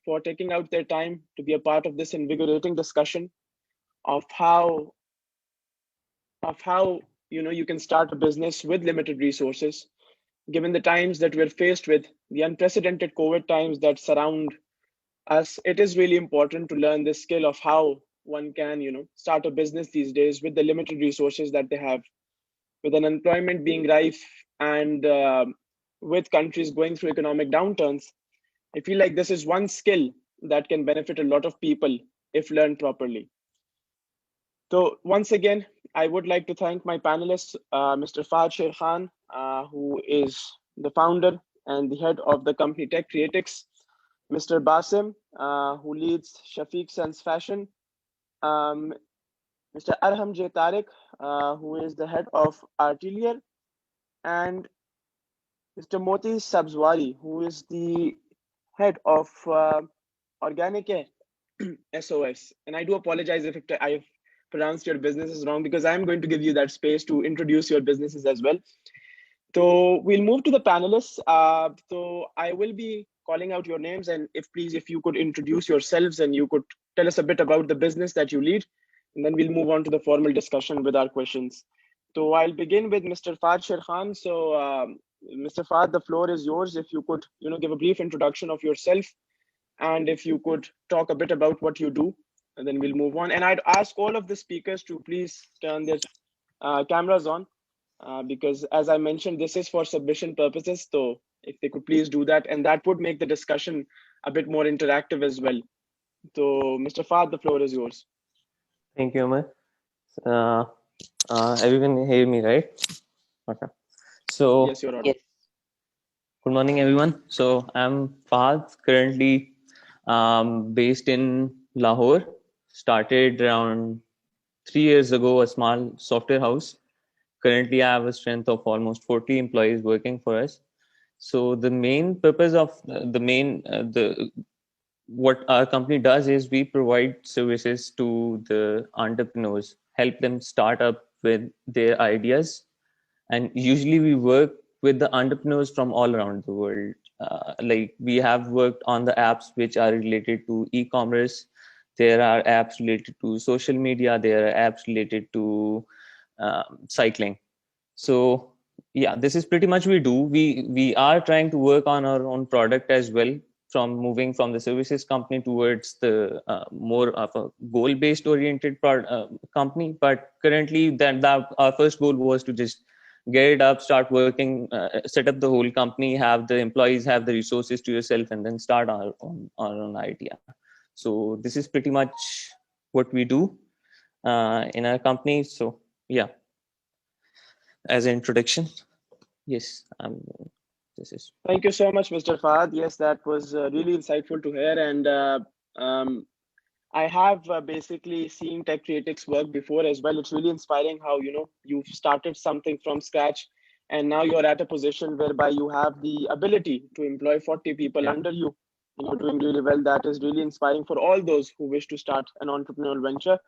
for taking out their time to be a part of this invigorating discussion of how you can start a business with limited resources. Given the times that we're faced with, the unprecedented COVID times that surround us, it is really important to learn this skill of how one can start a business these days with the limited resources that they have, with unemployment being rife, and with countries going through economic downturns. I feel like this is one skill that can benefit a lot of people if learned properly. So once again, I would like to thank my panelists, Mr. Fahad Sher Khan, who is the founder and the head of the company Tech Creatix, Mr. Basim, who leads Shafiq Sons Fashion, um, Mr. Arham J. Tariq, who is the head of Artelier, and Mr. Moti Sabzwari, who is the head of Organic SOS. And I do apologize if I've pronounced your businesses wrong, because I'm going to give you that space to introduce your businesses as well. So we'll move to the panelists. So I will be calling out your names, and if you could introduce yourselves and you could tell us a bit about the business that you lead, and then we'll move on to the formal discussion with our questions. So I'll begin with Mr. Fahad Sher Khan. So Mr. Fahad, the floor is yours. If you could, give a brief introduction of yourself, and if you could talk a bit about what you do, and then we'll move on. And I'd ask all of the speakers to please turn their cameras on, because as I mentioned, this is for submission purposes. So if they could please do that, and that would make the discussion a bit more interactive as well. So Mr. Fahad, the floor is yours. Thank you, Amar. Uh, everyone hear me, right? Okay. So, Yes, you're audible. good morning, everyone. So, I'm Fahad, currently based in Lahore. Started around 3 years ago, a small software house. Currently, I have a strength of almost 40 employees working for us. So, the main purpose of the what our company does is we provide services to the entrepreneurs, help them start up with their ideas. And usually we work with the entrepreneurs from all around the world. Like we have worked on the apps which are related to e-commerce. There are apps related to social media. There are apps related to cycling. So yeah, this is pretty much we do. We are trying to work on our own product as well, from moving from the services company towards the more of a goal-based oriented company. But currently, that our first goal was to just get it up, start working, set up the whole company, have the employees, have the resources to yourself, and then start our own idea. So this is pretty much what we do in our company. So yeah, as an introduction. Yes, this is. Thank you so much, Mr. Fahad. Yes, that was really insightful to hear. And um, I have basically seen Tech Creatix work before as well. It's really inspiring how you've started something from scratch, and now you're at a position whereby you have the ability to employ 40 people under you. You're doing really well. That is really inspiring for all those who wish to start an entrepreneurial venture.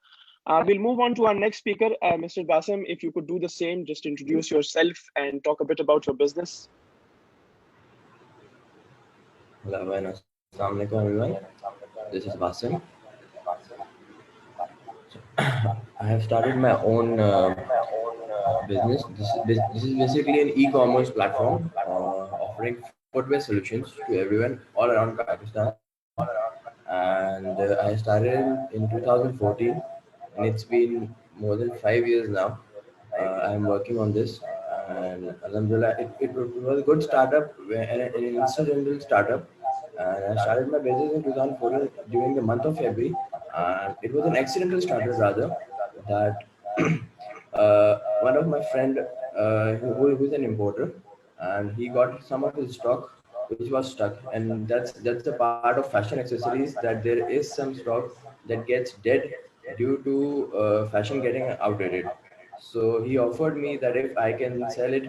We'll move on to our next speaker, Mr. Basim. If you could do the same, just introduce yourself and talk a bit about your business. Hello and Assalamu alaikum everyone. This is Basim. I have started my own business. This is basically an e-commerce platform offering footwear solutions to everyone all around Pakistan. And I started in 2014, and it's been more than 5 years now. I'm working on this, and Alhamdulillah, it was a good startup, an incidental startup. And I started my business in 2014 during the month of February. And it was an accidental startup rather that one of my friend who's an importer, and he got some of his stock which was stuck, and that's the part of fashion accessories, that there is some stock that gets dead due to fashion getting outdated. So he offered me that if I can sell it.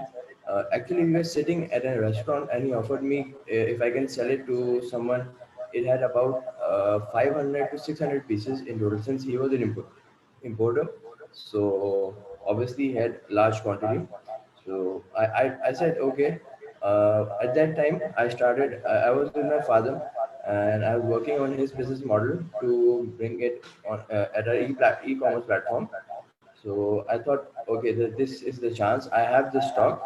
Actually, we were sitting at a restaurant, and he offered me if I can sell it to someone. It had about 500 to 600 pieces in total, since he was an importer. So obviously he had large quantity. So I said okay. At that time I started. I was with my father, and I was working on his business model to bring it on at our e-commerce platform. So I thought, okay, this is the chance. I have the stock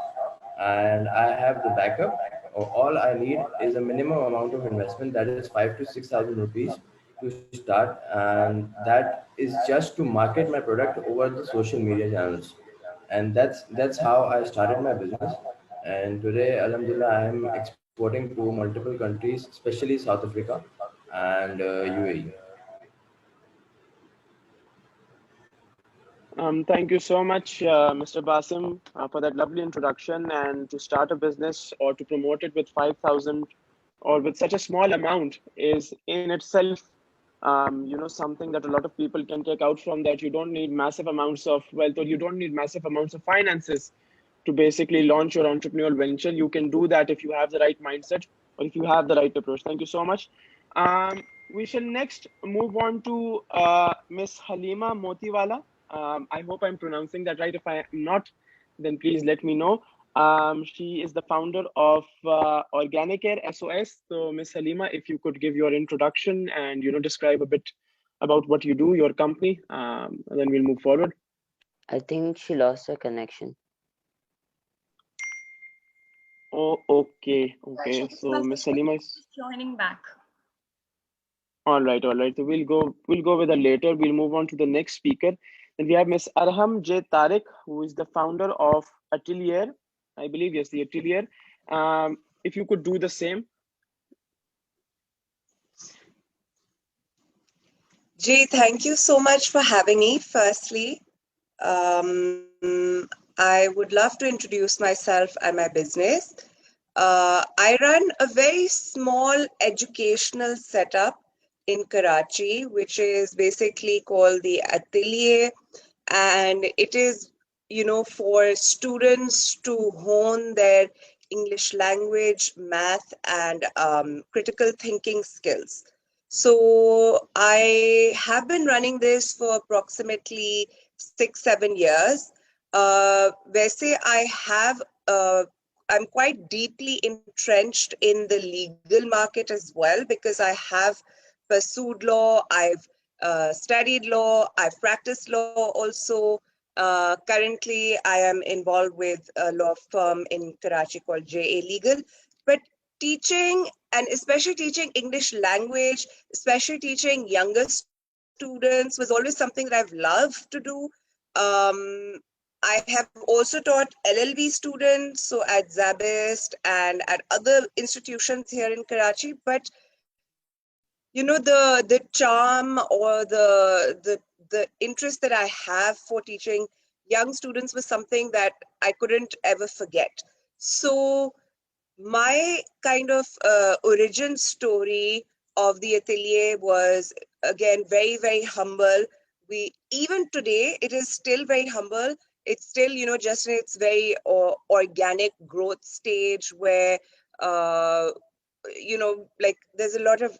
and I have the backup. All I need is a minimum amount of investment, that is 5 to 6,000 rupees to start, and that is just to market my product over the social media channels. And that's how I started my business. And today, Alhamdulillah, I am exporting to multiple countries, especially South Africa and UAE. Thank you so much, Mr. Basim, for that lovely introduction. And to start a business or to promote it with 5,000 or with such a small amount is in itself, something that a lot of people can take out from that. You don't need massive amounts of wealth or you don't need massive amounts of finances to basically launch your entrepreneurial venture. You can do that if you have the right mindset or if you have the right approach. Thank you so much. Um, we shall next move on to Miss Halima Motiwala. I hope I'm pronouncing that right. If I am not, then please let me know. She is the founder of Organic Air SOS. So, Miss Halima, if you could give your introduction and describe a bit about what you do, your company, and then we'll move forward. I think she lost her connection. Oh, okay, Right, okay. she's So, Miss Halima is joining back. all right, all right. So we'll go with that later. We'll move on to the next speaker. Then we have Miss Arham J. Tariq, who is the founder of Atelier. I believe, yes, the Atelier. If you could do the same. Jay, thank you so much for having me. Firstly, I would love to introduce myself and my business. I run a very small educational setup in Karachi, which is basically called the Atelier, and it is, for students to hone their English language, math, and critical thinking skills. So I have been running this for approximately 6-7 years. Where I have, I'm quite deeply entrenched in the legal market as well, because I have pursued law, I've studied law, I've practiced law also. Currently, I am involved with a law firm in Karachi called JA Legal. But teaching, and especially teaching English language, especially teaching younger students, was always something that I've loved to do. I have also taught LLB students, so at Zabist and at other institutions here in Karachi. But the charm or the interest that I have for teaching young students was something that I couldn't ever forget. So my kind of origin story of the Atelier was, again, very, very humble. Even today, it is still very humble. It's still, just in its very organic growth stage where, like there's a lot of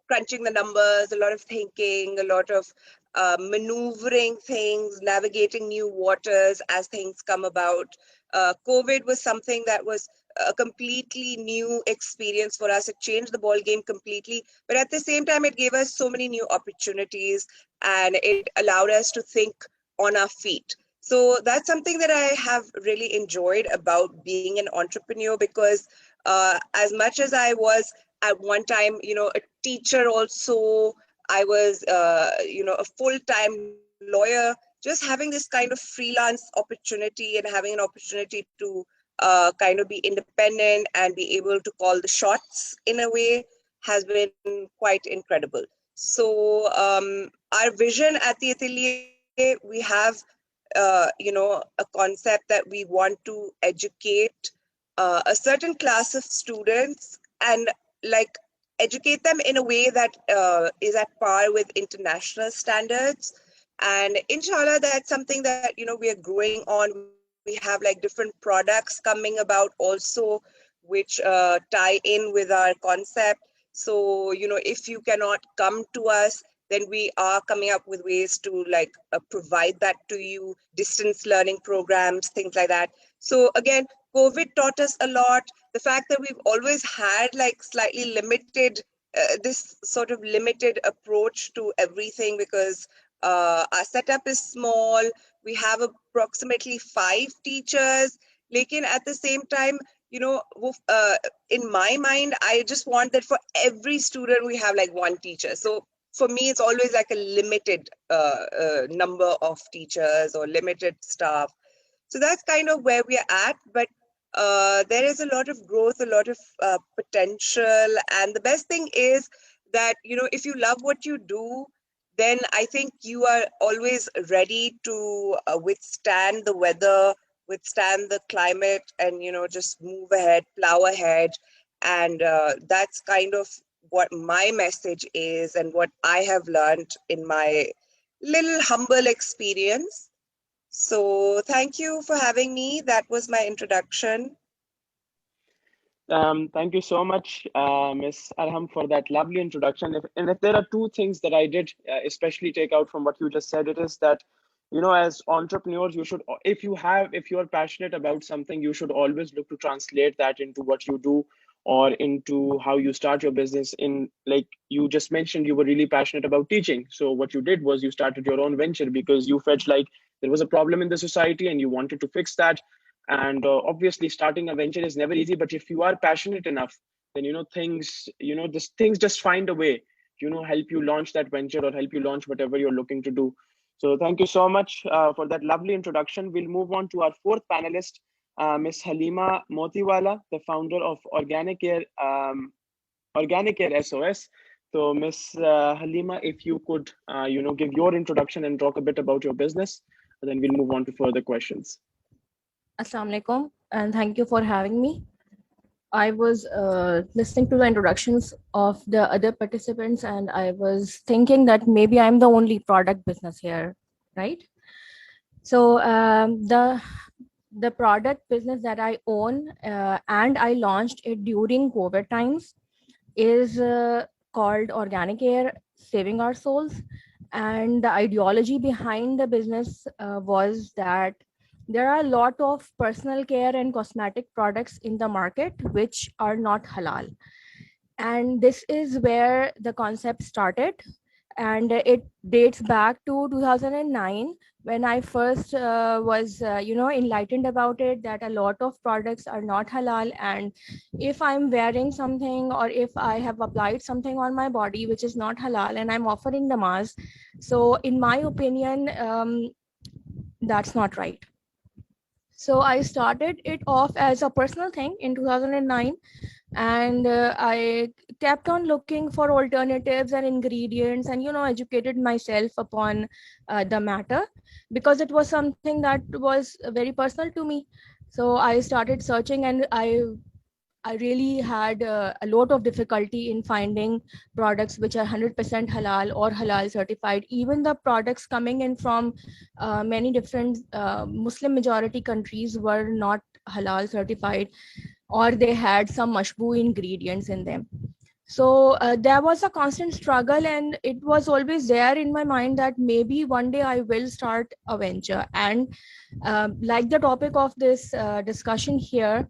crunching the numbers, a lot of thinking, a lot of maneuvering things, navigating new waters as things come about. COVID was something that was a completely new experience for us. It changed the ball game completely, but at the same time, it gave us so many new opportunities and it allowed us to think on our feet. So that's something that I have really enjoyed about being an entrepreneur, because as much as I was at one time, a teacher also, I was, a full-time lawyer, just having this kind of freelance opportunity and having an opportunity to kind of be independent and be able to call the shots in a way has been quite incredible. So our vision at the Atelier, we have, a concept that we want to educate a certain class of students and like educate them in a way that is at par with international standards. And inshallah, that's something that we are growing on. We have like different products coming about also, which tie in with our concept. So if you cannot come to us, then we are coming up with ways to like provide that to you, distance learning programs, things like that. So again, COVID taught us a lot. The fact that we've always had like slightly limited this sort of limited approach to everything, because our setup is small. We have approximately 5 teachers. Lekin at the same time, in my mind, I just want that for every student we have like 1 teacher. So for me, it's always like a limited number of teachers or limited staff. So that's kind of where we are at. But there is a lot of growth, a lot of potential. And the best thing is that, if you love what you do, then I think you are always ready to withstand the weather, withstand the climate, and, just move ahead, plow ahead. And that's kind of what my message is and what I have learned in my little humble experience. So thank you for having me. That was my introduction. Thank you so much, Ms. Arham, for that lovely introduction. If there are 2 things that I did especially take out from what you just said, it is that, as entrepreneurs, you should, if you are passionate about something, you should always look to translate that into what you do or into how you start your business. In, like you just mentioned, you were really passionate about teaching. So what you did was you started your own venture because you felt like there was a problem in the society and you wanted to fix that. And obviously starting a venture is never easy, but if you are passionate enough, then things just find a way, help you launch that venture or help you launch whatever you're looking to do. So thank you so much for that lovely introduction. We'll move on to our 4th panelist, Ms. Halima Motiwala, the founder of Organic Air SOS. So Ms. Halima, if you could give your introduction and talk a bit about your business, and then we'll move on to further questions. Assalamu alaikum, and thank you for having me. I was listening to the introductions of the other participants, and I was thinking that maybe I'm the only product business here, right? So the product business that I own and I launched it during COVID times is called Organic Air, Saving Our Souls. And the ideology behind the business was that there are a lot of personal care and cosmetic products in the market which are not halal. And this is where the concept started. And it dates back to 2009 when I first was, enlightened about it, that a lot of products are not halal. And if I'm wearing something or if I have applied something on my body which is not halal and I'm offering namaz, so in my opinion, that's not right. So I started it off as a personal thing in 2009, and I kept on looking for alternatives and ingredients and, educated myself upon the matter because it was something that was very personal to me. So I started searching, and I really had a lot of difficulty in finding products which are 100% halal or halal certified. Even the products coming in from many different Muslim majority countries were not halal certified, or they had some mashboo ingredients in them. So there was a constant struggle, and it was always there in my mind that maybe one day I will start a venture. And like the topic of this discussion here,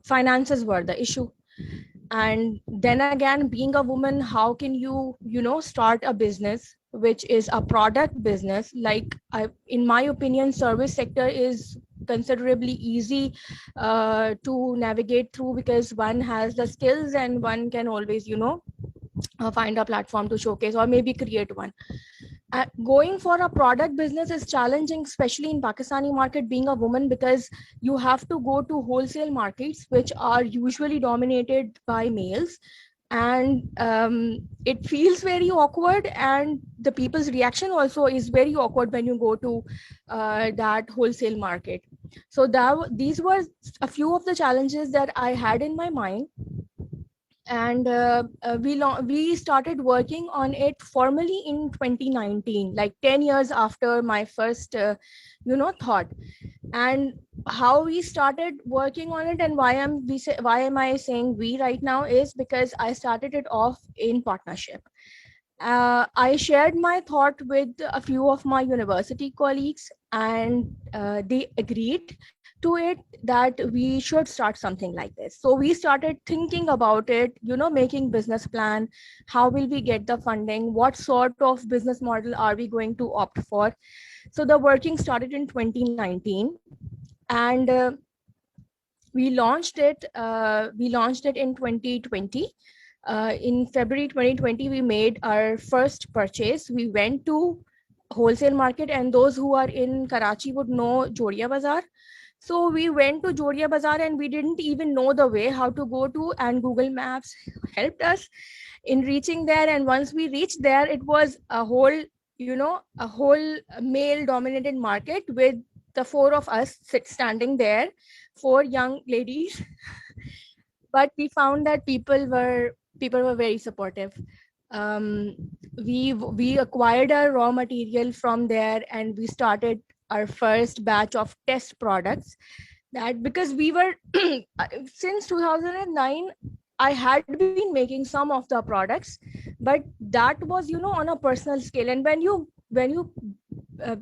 finances were the issue. And then again, being a woman, how can you start a business which is a product business? Like, in my opinion, service sector is considerably easy to navigate through because one has the skills and one can always find a platform to showcase or maybe create one. Going for a product business is challenging, especially in Pakistani market, being a woman, because you have to go to wholesale markets which are usually dominated by males, and it feels very awkward, and the people's reaction also is very awkward when you go to that wholesale market. So these were a few of the challenges that I had in my mind. And we started working on it formally in 2019, like 10 years after my first thought. And how we started working on it, and why am I saying we right now, is because I started it off in partnership. I shared my thought with a few of my university colleagues, and they agreed to it that we should start something like this. So we started thinking about it, making business plan. How will we get the funding? What sort of business model are we going to opt for? So the working started in 2019, and we launched it. We launched it in 2020. In February 2020, we made our first purchase. We went to wholesale market, and those who are in Karachi would know Jodia Bazaar. So we went to Jodia Bazaar, and we didn't even know the way how to go to, and Google Maps helped us in reaching there. And once we reached there, it was a whole, a whole male dominated market with the four of us standing there, four young ladies. But we found that people were very supportive. um, we acquired our raw material from there, and we started our first batch of test products. That because we were since 2009, I had been making some of the products, but that was on a personal scale. And uh,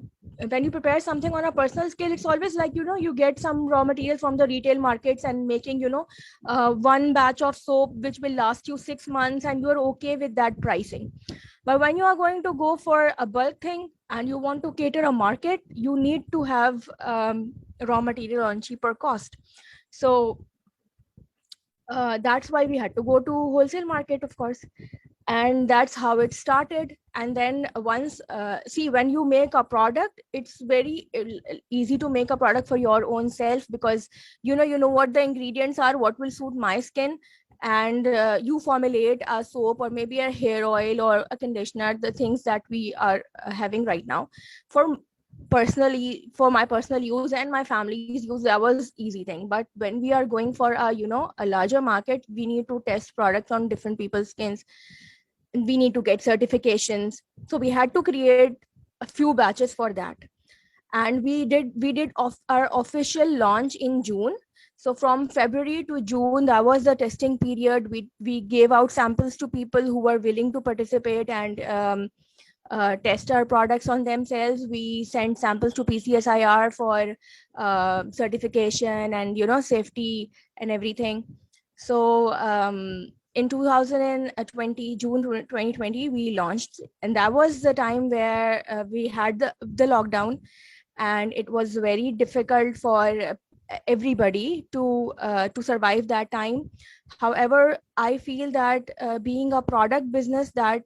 when you prepare something on a personal scale, it's always like you get some raw material from the retail markets and making one batch of soap which will last you 6 months, and you're okay with that pricing. But when you are going to go for a bulk thing and you want to cater a market, you need to have raw material on cheaper cost. So that's why we had to go to wholesale market, of course. And that's how it started. And then once see, when you make a product, it's very easy to make a product for your own self, because you know what the ingredients are, what will suit my skin. And you formulate a soap or maybe a hair oil or a conditioner, the things that we are having right now. For my personal use and my family's use, that was easy thing. But when we are going for a larger market, we need to test products on different people's skins. We need to get certifications. So we had to create a few batches for that. And we did our official launch in June. So from February to June, that was the testing period. We gave out samples to people who were willing to participate and test our products on themselves. We sent samples to PCSIR for certification and safety and everything. So in 2020, June 2020, we launched, and that was the time where we had the lockdown, and it was very difficult for everybody to survive that time. However, I feel that being a product business, that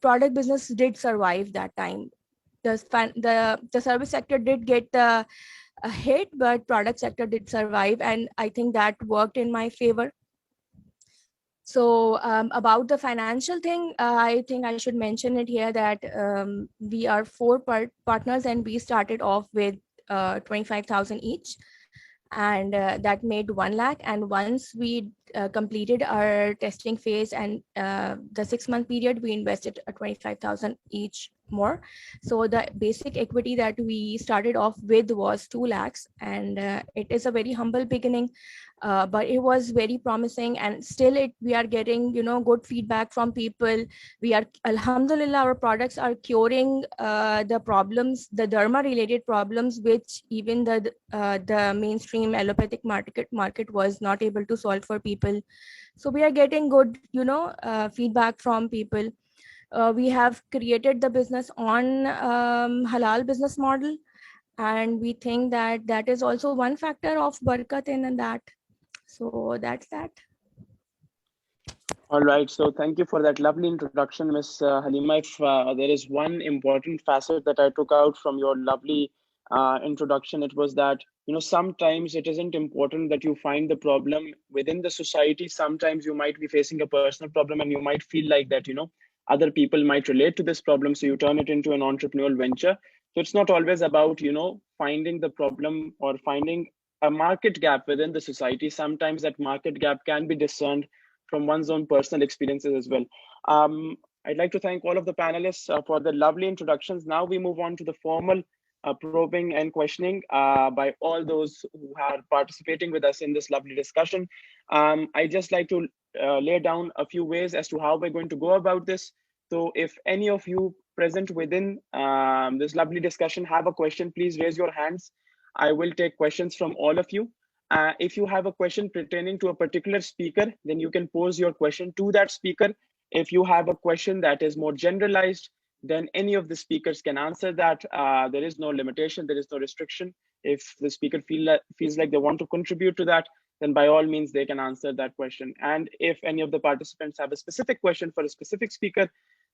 product business did survive that time. The service sector did get a hit, but product sector did survive, and I think that worked in my favor. So about the financial thing, I think I should mention it here that we are four partners, and we started off with 25,000 each, and that made 1 lakh. And once we completed our testing phase and the 6-month period, we invested 25,000 each more. So the basic equity that we started off with was 2 lakhs, and it is a very humble beginning, but it was very promising. And still we are getting good feedback from people. We are, alhamdulillah, our products are curing the problems, the derma related problems, which even the mainstream allopathic market was not able to solve for people. So we are getting good feedback from people. We have created the business on halal business model, and we think that that is also one factor of barakat in that. So that's that. All right. So thank you for that lovely introduction, Miss Halima. If there is one important facet that I took out from your lovely introduction, it was that sometimes it isn't important that you find the problem within the society. Sometimes you might be facing a personal problem, and you might feel like that other people might relate to this problem, so you turn it into an entrepreneurial venture. So it's not always about finding the problem or finding a market gap within the society. Sometimes that market gap can be discerned from one's own personal experiences as well. I'd like to thank all of the panelists for the lovely introductions. Now we move on to the formal probing and questioning by all those who are participating with us in this lovely discussion. I just like to lay down a few ways as to how we're going to go about this. So if any of you present within this lovely discussion have a question, please raise your hands. I will take questions from all of you. If you have a question pertaining to a particular speaker, then you can pose your question to that speaker. If you have a question that is more generalized, then any of the speakers can answer that. There is no limitation, there is no restriction. If the speaker feels like they want to contribute to that, then by all means they can answer that question. And if any of the participants have a specific question for a specific speaker,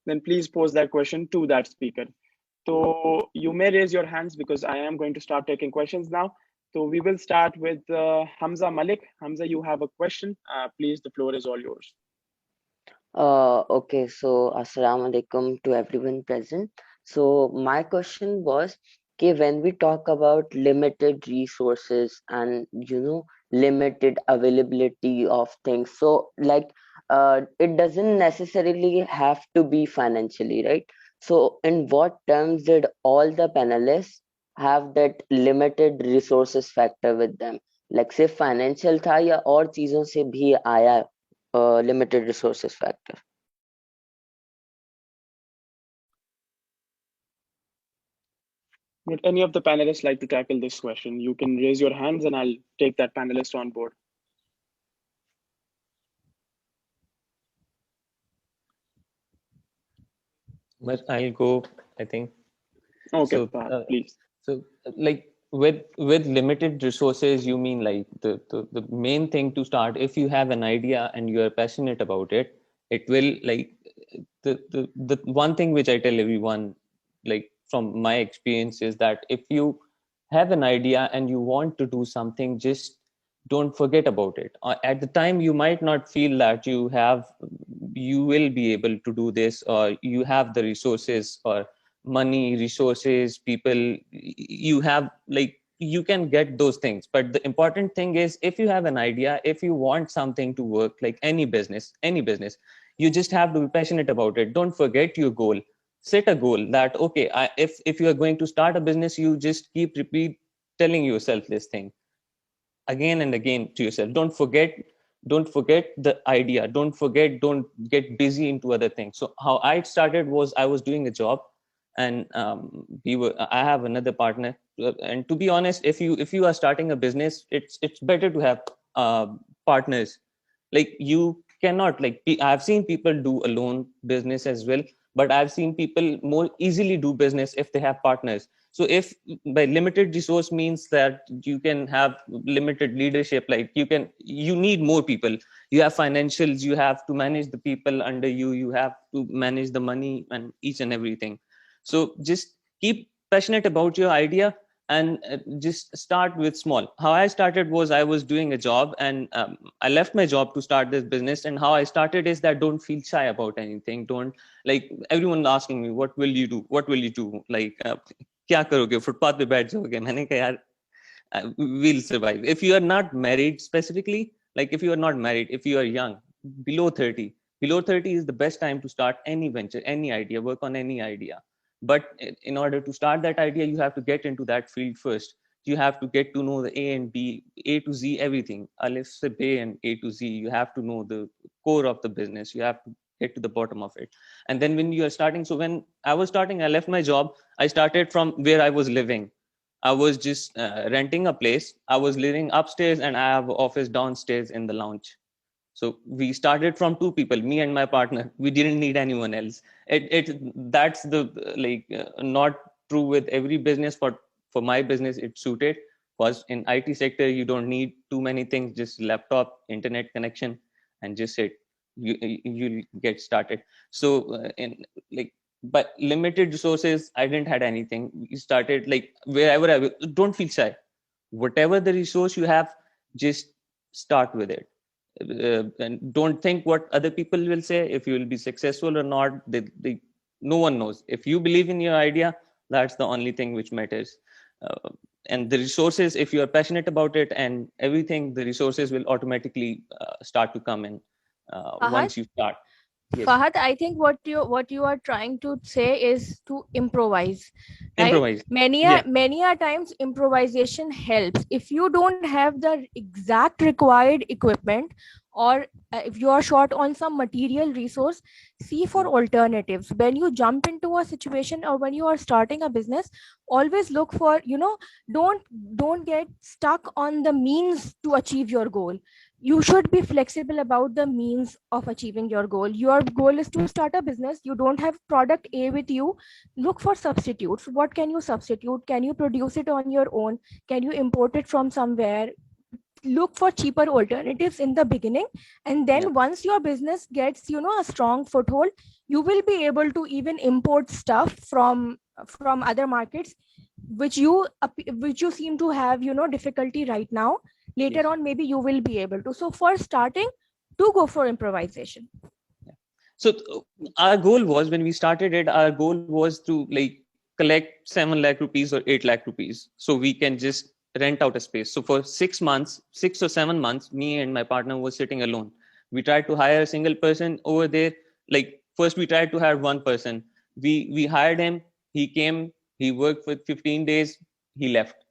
then please pose that question to that speaker. So you may raise your hands because I am going to start taking questions now. So we will start with Hamza Malik. Hamza, you have a question. Please, the floor is all yours. Okay, so Assalamu alaikum to everyone present. So my question was, okay, when we talk about limited resources and limited availability of things, so like it doesn't necessarily have to be financially, right? So in what terms did all the panelists have that limited resources factor with them? Like सिर्फ financial था या और चीजों से भी आया limited resources factor? Would any of the panelists like to tackle this question? You can raise your hands and I'll take that panelist on board. But I'll go, I think. Okay, So, please. So like with limited resources, you mean like the main thing to start, if you have an idea and you are passionate about it, it will like the one thing which I tell everyone, like from my experience, is that if you have an idea and you want to do something, just don't forget about it. At the time you might not feel that you will be able to do this, or you have the resources or money, resources, people, you have, like, you can get those things. But the important thing is, if you have an idea, if you want something to work, like any business, you just have to be passionate about it. Don't forget your goal. Set a goal that, okay, if you are going to start a business, you just keep telling yourself this thing again and again to yourself. Don't forget the idea. Don't get busy into other things. So how I started was, I was doing a job, and I have another partner, and to be honest, if you are starting a business, it's better to have partners. Like, you cannot, like, I've seen people do alone business as well, but I've seen people more easily do business if they have partners. So if by limited resource means that you can have limited leadership, like you need more people. You have financials, you have to manage the people under you, you have to manage the money and each and everything. So just keep passionate about your idea, and just start with small. How I started was, I was doing a job, and I left my job to start this business. And how I started is that, don't feel shy about anything. Don't, like, everyone asking me, what will you do, like, क्या करोगे, footpath पे बैठ जाओगे? मैंने कहा, यार, we'll survive. If you are not married specifically, like, if you are not married, if you are young, below 30 is the best time to start any venture, any idea, work on any idea. But in order to start that idea, you have to get into that field first. You have to get to know the A and B, A to Z, everything, Alif se Be and A to Z. You have to know the core of the business. You have to get to the bottom of it. And then when you are starting, so when I was starting, I left my job. I started from where I was living. I was just renting a place. I was living upstairs, and I have an office downstairs in the lounge. So we started from two people, me and my partner. We didn't need anyone else. That's the, like, not true with every business, but for my business, it suited. Because in IT sector, you don't need too many things, just laptop, internet connection, and just sit. You get started. So in, like, but limited resources, I didn't had anything. We started, like, wherever don't feel shy. Whatever the resource you have, just start with it. And don't think what other people will say, if you will be successful or not. No one knows. If you believe in your idea, that's the only thing which matters. And the resources, if you are passionate about it and everything, the resources will automatically start to come in once you start. Yes. Fahad, I think what you are trying to say is to improvise, right? Improvise. Many a times improvisation helps. If you don't have the exact required equipment, or if you are short on some material resource, see for alternatives. When you jump into a situation or when you are starting a business, always look for, don't get stuck on the means to achieve your goal. You should be flexible about the means of achieving your goal. Your goal is to start a business, you don't have product A with you, look for substitutes. What can you substitute? Can you produce it on your own? Can you import it from somewhere? Look for cheaper alternatives in the beginning, and then Yeah. once your business gets, a strong foothold, you will be able to even import stuff from other markets, which you seem to have, difficulty right now. Later Yes. on, maybe you will be able to. So for starting, to go for improvisation. So our goal was, when we started it, our goal was to like collect 7 lakh rupees or 8 lakh rupees so we can just rent out a space. So for 6 months, 6 or 7 months, me and my partner was sitting alone. We tried to hire a single person over there. Like first we tried to hire one person. We hired him. He came. He worked for 15 days. He left.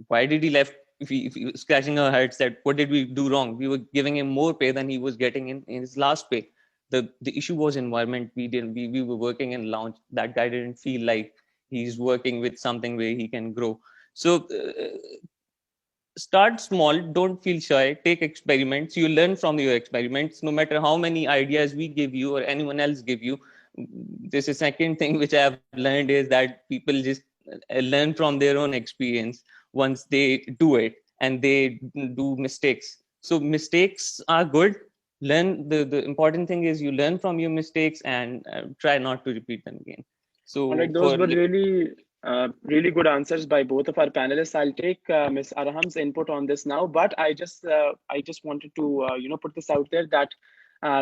Why did he left? If we were scratching our heads that what did we do wrong? We were giving him more pay than he was getting in his last pay. The issue was environment. We were working in lounge. That guy didn't feel like he's working with something where he can grow. So start small, don't feel shy, take experiments. You learn from your experiments. No matter how many ideas we give you or anyone else give you, this is second thing which I have learned, is that people just learn from their own experience once they do it, and they do mistakes. So mistakes are good. Learn. The important thing is you learn from your mistakes and try not to repeat them again. All So right, those for were really good answers by both of our panelists. I'll take Ms. Arham's input on this now, but I just wanted to put this out there that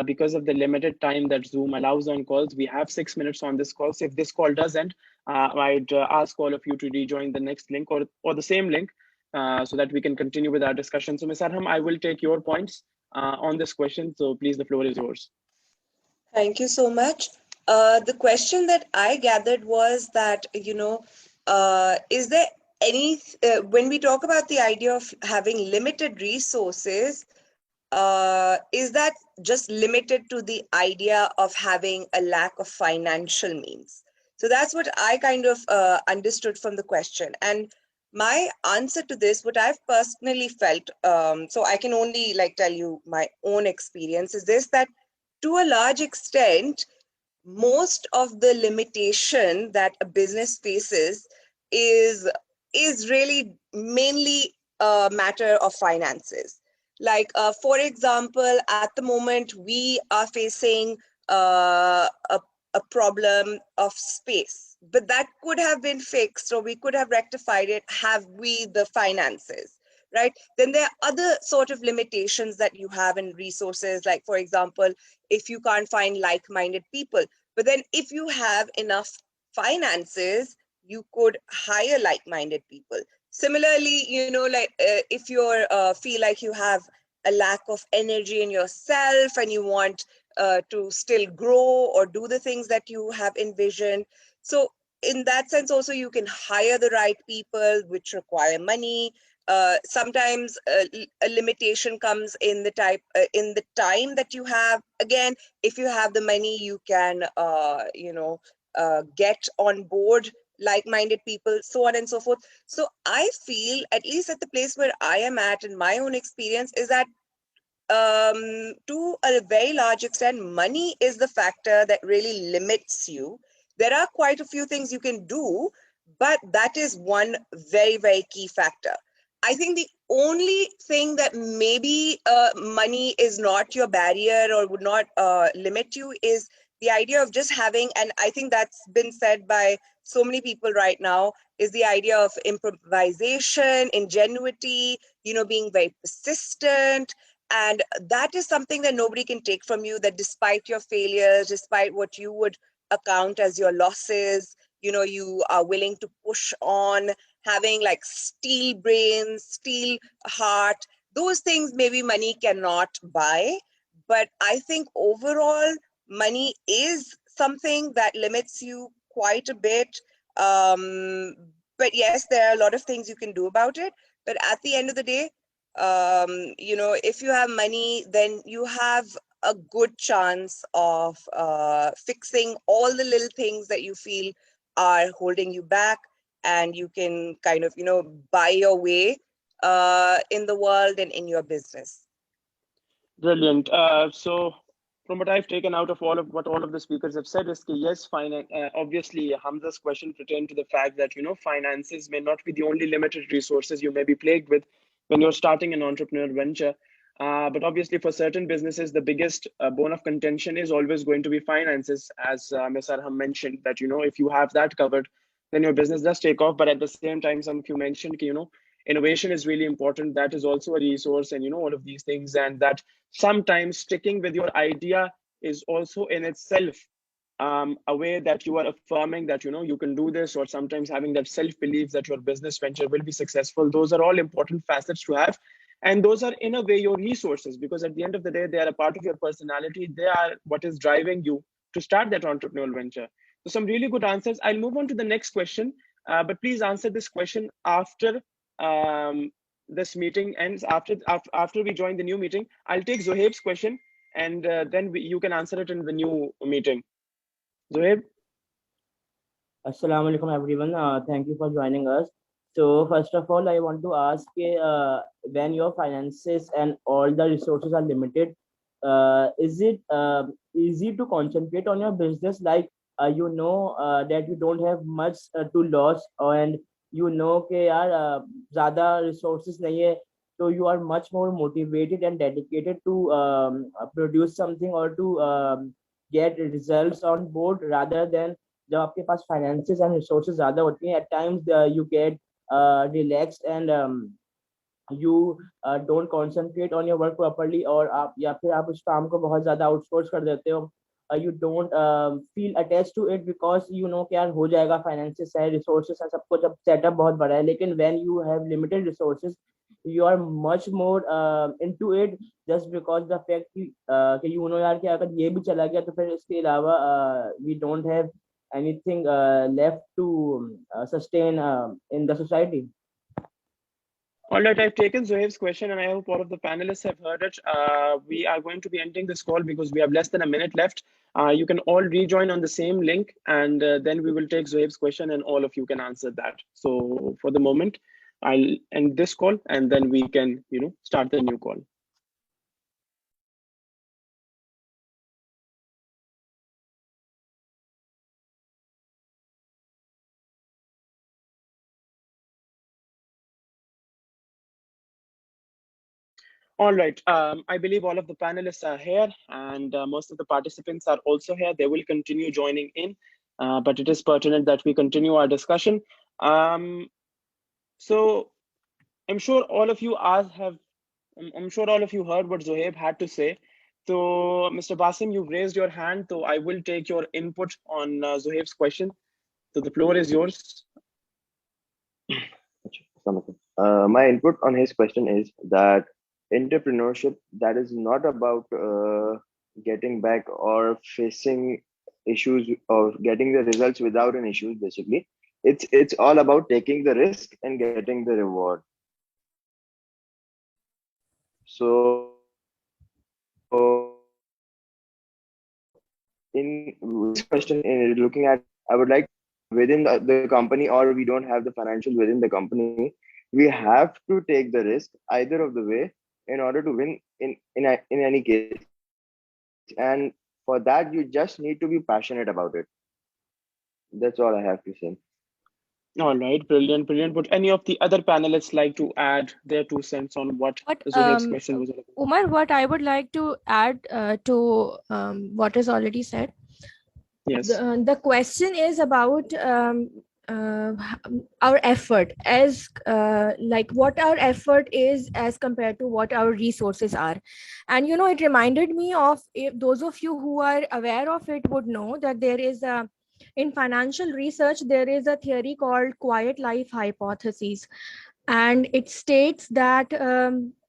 because of the limited time that Zoom allows on calls, we have 6 minutes on this call. So if this call does end, I'd ask all of you to rejoin the next link or the same link so that we can continue with our discussion. So Ms. Arham, I will take your points on this question. So please, the floor is yours. Thank you so much. The question that I gathered was that, is there when we talk about the idea of having limited resources, is that just limited to the idea of having a lack of financial means? So that's what I kind of understood from the question. And my answer to this, what I've personally felt, so I can only like tell you my own experience, is this, that to a large extent, most of the limitation that a business faces is really mainly a matter of finances. Like, for example, at the moment, we are facing a problem of space, but that could have been fixed, or we could have rectified it, have we the finances, right? Then there are other sort of limitations that you have in resources, like, for example, if you can't find like-minded people. But then if you have enough finances, you could hire like-minded people. Similarly, like if you feel like you have a lack of energy in yourself and you want to still grow or do the things that you have envisioned. So in that sense, also, you can hire the right people, which require money. Sometimes a limitation comes in the time that you have. Again, if you have the money, you can get on board like-minded people, so on and so forth. So I feel, at least at the place where I am at in my own experience, is that to a very large extent, money is the factor that really limits you. There are quite a few things you can do, but that is one very, very key factor. I think the only thing that maybe money is not your barrier or would not limit you is the idea of just having, and I think that's been said by so many people right now, is the idea of improvisation, ingenuity, being very persistent. And that is something that nobody can take from you, that despite your failures, despite what you would account as your losses, you are willing to push on, having like steel brains, steel heart. Those things maybe money cannot buy. But I think overall, money is something that limits you quite a bit. But yes, there are a lot of things you can do about it. But at the end of the day, If you have money, then you have a good chance of fixing all the little things that you feel are holding you back, and you can kind of buy your way in the world and in your business. Brilliant. So, from what I've taken out of all of the speakers have said is that yes, obviously Hamza's question pertained to the fact that finances may not be the only limited resources you may be plagued with when you're starting an entrepreneurial venture. But obviously, for certain businesses, the biggest bone of contention is always going to be finances, as Ms. Arham mentioned. That if you have that covered, then your business does take off. But at the same time, some of you mentioned, innovation is really important. That is also a resource, and all of these things, and that sometimes sticking with your idea is also in itself a way that you are affirming that you can do this, or sometimes having that self-belief that your business venture will be successful. Those are all important facets to have, and those are in a way your resources, because at the end of the day they are a part of your personality. They are what is driving you to start that entrepreneurial venture. So some really good answers. I'll move on to the next question, but please answer this question after this meeting ends. After we join the new meeting, I'll take Zohaib's question, and then you can answer it in the new meeting. Zohaib. Assalamu alaikum everyone. Thank you for joining us. So first of all, I want to ask, when your finances and all the resources are limited, is it easy to concentrate on your business? Like that you don't have much to lose, and कि यार ज़्यादा resources नहीं है, so you are much more motivated and dedicated to produce something or to get results on board, rather than जब आपके पास finances and resources ज़्यादा होती हैं, at times you get relaxed and you don't concentrate on your work properly, और आप या फिर आप उस काम को बहुत ज़्यादा outsource कर देते हो. You don't feel attached to it because कि यार हो जाएगा, finances है, resources है, सब कुछ अब setup बहुत बड़ा है. लेकिन when you have limited resources, you are much more into it, just because the fact कि यार कि अगर ये भी चला गया तो फिर इसके अलावा we don't have anything left to sustain in the society. All right, I've taken Zohaib's question, and I hope all of the panelists have heard it. We are going to be ending this call because we have less than a minute left. You can all rejoin on the same link, and then we will take Zohaib's question, and all of you can answer that. So for the moment, I'll end this call, and then we can, start the new call. All right. I believe all of the panelists are here, and most of the participants are also here. They will continue joining in, but it is pertinent that we continue our discussion. So I'm sure all of you heard what Zohaib had to say. So Mr. Basim, you've raised your hand, so I will take your input on Zohaib's question. So the floor is yours. My input on his question is that entrepreneurship, that is not about getting back or facing issues or getting the results without an issue. Basically, it's all about taking the risk and getting the reward. So in this question, looking at, I would like, within the company, or we don't have the financials within the company, we have to take the risk either of the way in order to win in any case. And for that, you just need to be passionate about it. That's all I have to say. All right, brilliant. Would any of the other panelists like to add their 2 cents on what Zohaib's question was? Umar, what I would like to add to what is already said. Yes. The question is about our effort, as like what our effort is as compared to what our resources are. And it reminded me of, if those of you who are aware of it would know that there is in financial research, there is a theory called quiet life hypothesis, and it states that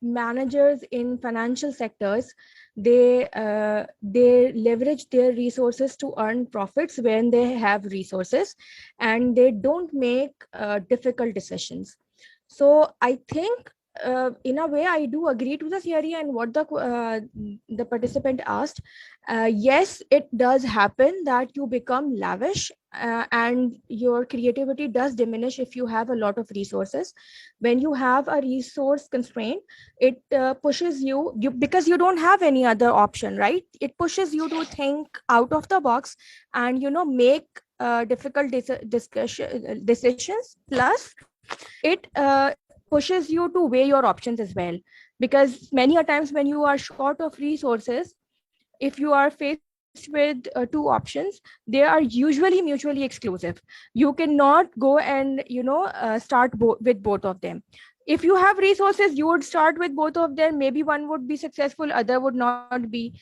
managers in financial sectors, they leverage their resources to earn profits when they have resources, and they don't make difficult decisions. So I think in a way, I do agree to the theory and what the participant asked. Yes, it does happen that you become lavish, and your creativity does diminish if you have a lot of resources. When you have a resource constraint, it pushes you because you don't have any other option, right? It pushes you to think out of the box and make difficult decisions. Plus, it pushes you to weigh your options as well, because many a times when you are short of resources, if you are faced with two options, they are usually mutually exclusive. You cannot go and start with both of them. If you have resources, you would start with both of them. Maybe one would be successful, other would not be.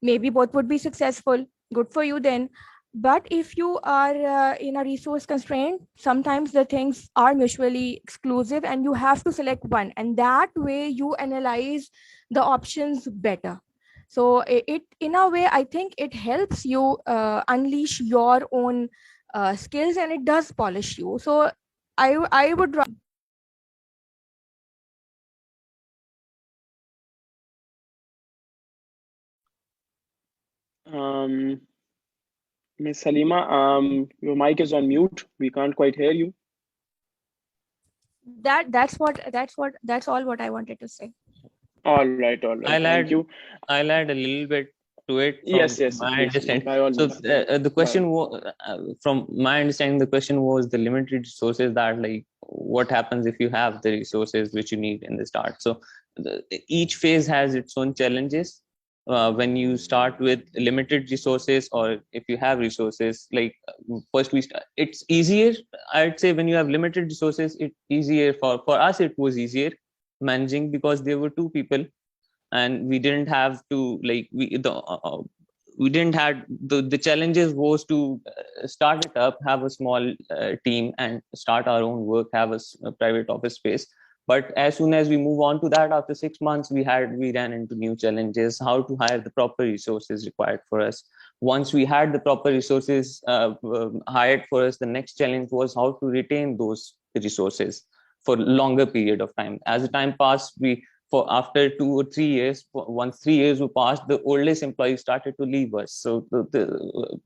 Maybe both would be successful. Good for you then. But if you are in a resource constraint, sometimes the things are mutually exclusive and you have to select one, and that way you analyze the options better. So it in a way, I think it helps you unleash your own skills, and it does polish you. So I would Miss Halima, your mic is on mute. We can't quite hear you. that's all what I wanted to say. All right, all right. Thank you. I'll add a little bit to it from Yes, yes, my please, understanding. by all So means. the question was, from my understanding, the question was the limited resources, that like what happens if you have the resources which you need in the start. So each phase has its own challenges. When you start with limited resources, or if you have resources, like first it's easier. I'd say when you have limited resources, it's easier for us. It was easier managing because there were two people, and we didn't have to like we didn't had the challenges was to start it up, have a small team and start our own work, have a private office space. But as soon as we move on to that, after 6 months, we ran into new challenges, how to hire the proper resources required for us. Once we had the proper resources hired for us, the next challenge was how to retain those resources for longer period of time. As the time passed, we for after 2 or 3 years, once 3 years were passed, the oldest employees started to leave us. So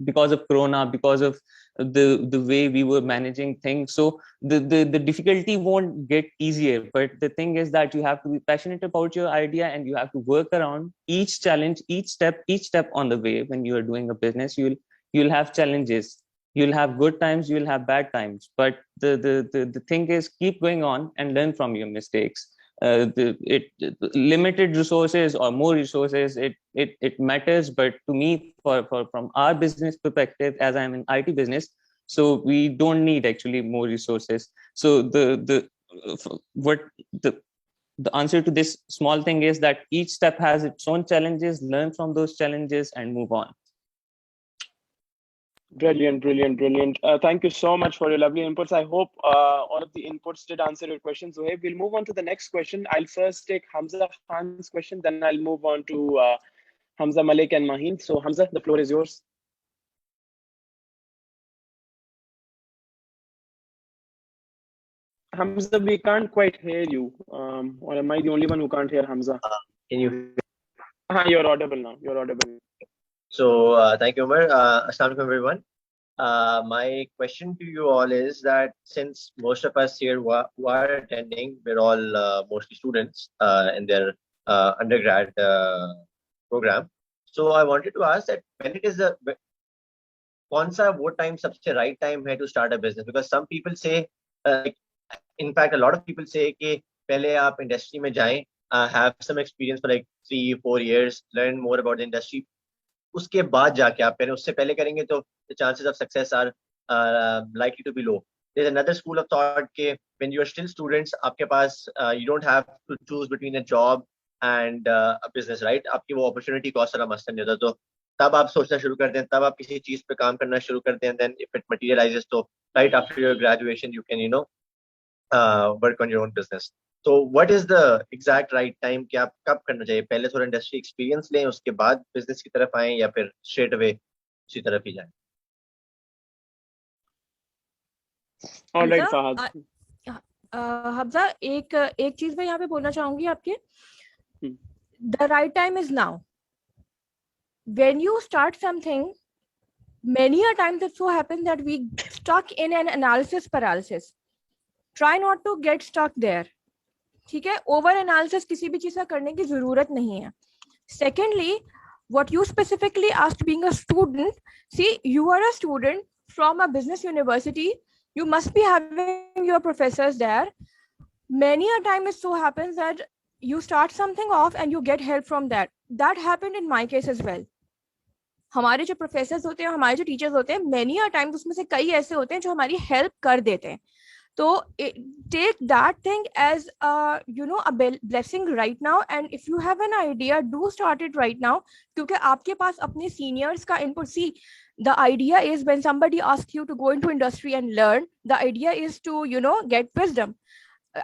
because of Corona, because of the way we were managing things, so the difficulty won't get easier. But the thing is that you have to be passionate about your idea, and you have to work around each challenge, each step on the way. When you are doing a business, you'll have challenges. You'll have good times, you'll have bad times. But the thing is, keep going on and learn from your mistakes. Limited resources or more resources, it matters. But to me, for from our business perspective, as I'm in IT business, so we don't need actually more resources. So what the answer to this small thing is that each step has its own challenges. Learn from those challenges and move on. Brilliant, brilliant, brilliant. Thank you so much for your lovely inputs. I hope all of the inputs did answer your questions. So, hey, we'll move on to the next question. I'll first take Hamza Khan's question, then I'll move on to Hamza Malik and Maheen. So, Hamza, the floor is yours. Hamza, we can't quite hear you. Or am I the only one who can't hear Hamza? Can you? You're audible now. You're audible. So thank you, Umar. Assalamu alaikum, everyone. My question to you all is that since most of us here who are attending, we're all mostly students in their undergrad program. So I wanted to ask that when it is कौन सा वो time सबसे right time है to start a business? Because some people say, in fact, a lot of people say कि पहले आप industry में जाएं, have some experience for like 3-4 years, learn more about the industry. उसके बाद जाके आप करें, उससे पहले करेंगे तो the chances of success are likely to be low. There's another school of thought कि when you're still students, आपके पास you don't have to choose between a job and a business, right? आपकी वो opportunity cost वाला मसला नहीं होता, तो तब आप सोचना शुरू करते हैं, तब आप किसी चीज पे काम करना शुरू करते हैं. Then if it materializes, तो right after your graduation you can work on your own business. So what is the exact right time कि आप कब करना चाहिए? पहले थोड़ा इंडस्ट्री एक्सपीरियंस लें, उसके बाद बिजनेस की तरफ आएं, या फिर स्ट्रेट अवे उसी तरफ ही जाएं? All right, Fahad. हफ्जा एक चीज मैं यहाँ पे बोलना चाहूंगी आपके, Hmm. the right time is now. When you start something, many a times it so happens that we stuck in an analysis paralysis. Try not to get stuck there. ठीक है, ओवर एनालिसिस किसी भी चीज का करने की जरूरत नहीं है. Secondly, what you specifically asked being a student, see, you are a student from a business university. You must be having your professors there. Many a time it so happens that you start something off and you get help from that. That happened in my case as well. हमारे जो professors होते हैं, हमारे जो teachers होते हैं, many a times उसमें से कई ऐसे होते हैं जो हमारी हेल्प कर देते हैं. तो take that thing as a blessing right now, and if you have an idea, do start it right now, क्योंकि आपके पास अपने seniors का input. See, the idea is when somebody asks you to go into industry and learn, the idea is to get wisdom.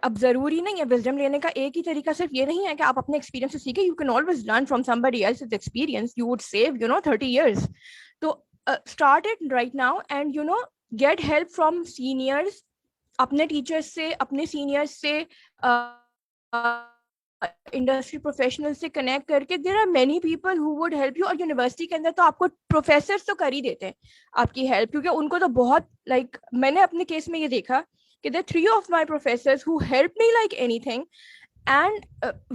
अब जरूरी नहीं है wisdom लेने का एक ही तरीका सिर्फ ये नहीं है कि आप अपने एक्सपीरियंस से सीखे. You can always learn from somebody else's experience. You would save 30 years. तो start it right now and get help from seniors, अपने टीचर्स से, अपने सीनियर्स से, इंडस्ट्री प्रोफेशनल से कनेक्ट करके. There are many people who would help you. और university के अंदर तो आपको प्रोफेसर्स तो कर ही देते हैं आपकी हेल्प, क्योंकि उनको तो बहुत मैंने अपने केस में ये देखा कि there are 3 of my professors who helped me like anything, and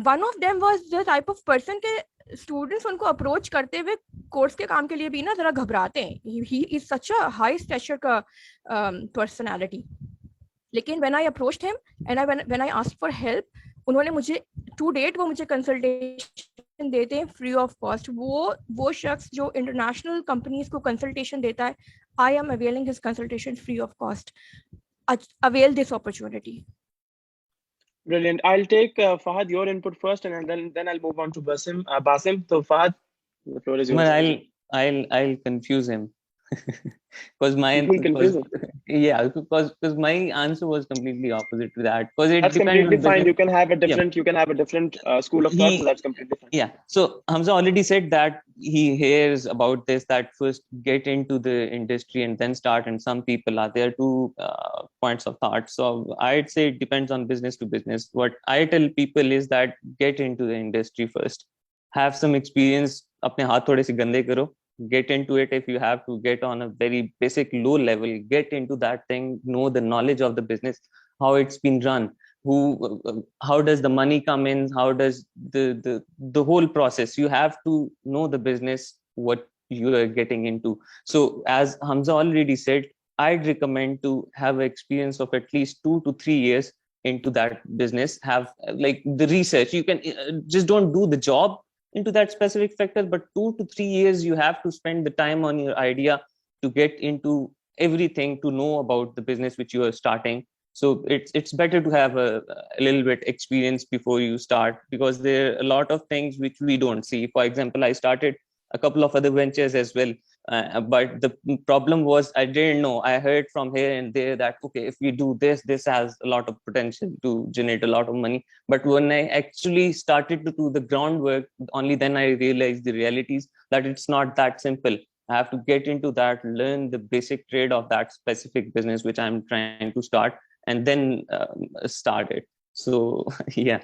one of them was the type of person के students उनको approach करते हुए कोर्स के काम के लिए भी ना जरा घबराते हैं. He is such a high stature का personality. लेकिन when I approached him and when I asked for help, उन्होंने मुझे to date वो मुझे consultation देते हैं free of cost. वो शख्स जो international companies को consultation देता है, I am availing his consultation free of cost. Avail this opportunity. Brilliant. I'll take Fahad your input first, and then I'll move on to Basim. Basim, so Fahad, the floor is yours. I'll confuse him because because my answer was completely opposite to that. Because that's completely fine. You can have a different school of thought, so that's completely fine. Yeah. So Hamza already said that he hears about this, that first get into the industry and then start. And some people are there 2 points of thought. So I'd say it depends on business to business. What I tell people is that get into the industry first, have some experience. अपने हाथ थोड़े से गंदे करो. Get into it. If you have to get on a very basic low level, get into that thing, know the knowledge of the business, how it's been run, how does the money come in, how does the whole process. You have to know the business, what you are getting into. So as Hamza already said, I'd recommend to have an experience of at least 2 to 3 years into that business. Have the research. You can just don't do the job into that specific sector, but 2 to 3 years you have to spend the time on your idea to get into everything, to know about the business which you are starting. So it's better to have a little bit experience before you start, because there are a lot of things which we don't see. For example, I started a couple of other ventures as well, but the problem was I didn't know. I heard from here and there that okay, if we do this has a lot of potential to generate a lot of money. But when I actually started to do the groundwork, only then I realized the realities that it's not that simple. I have to get into that, learn the basic trade of that specific business which I'm trying to start, and then start it. So yeah.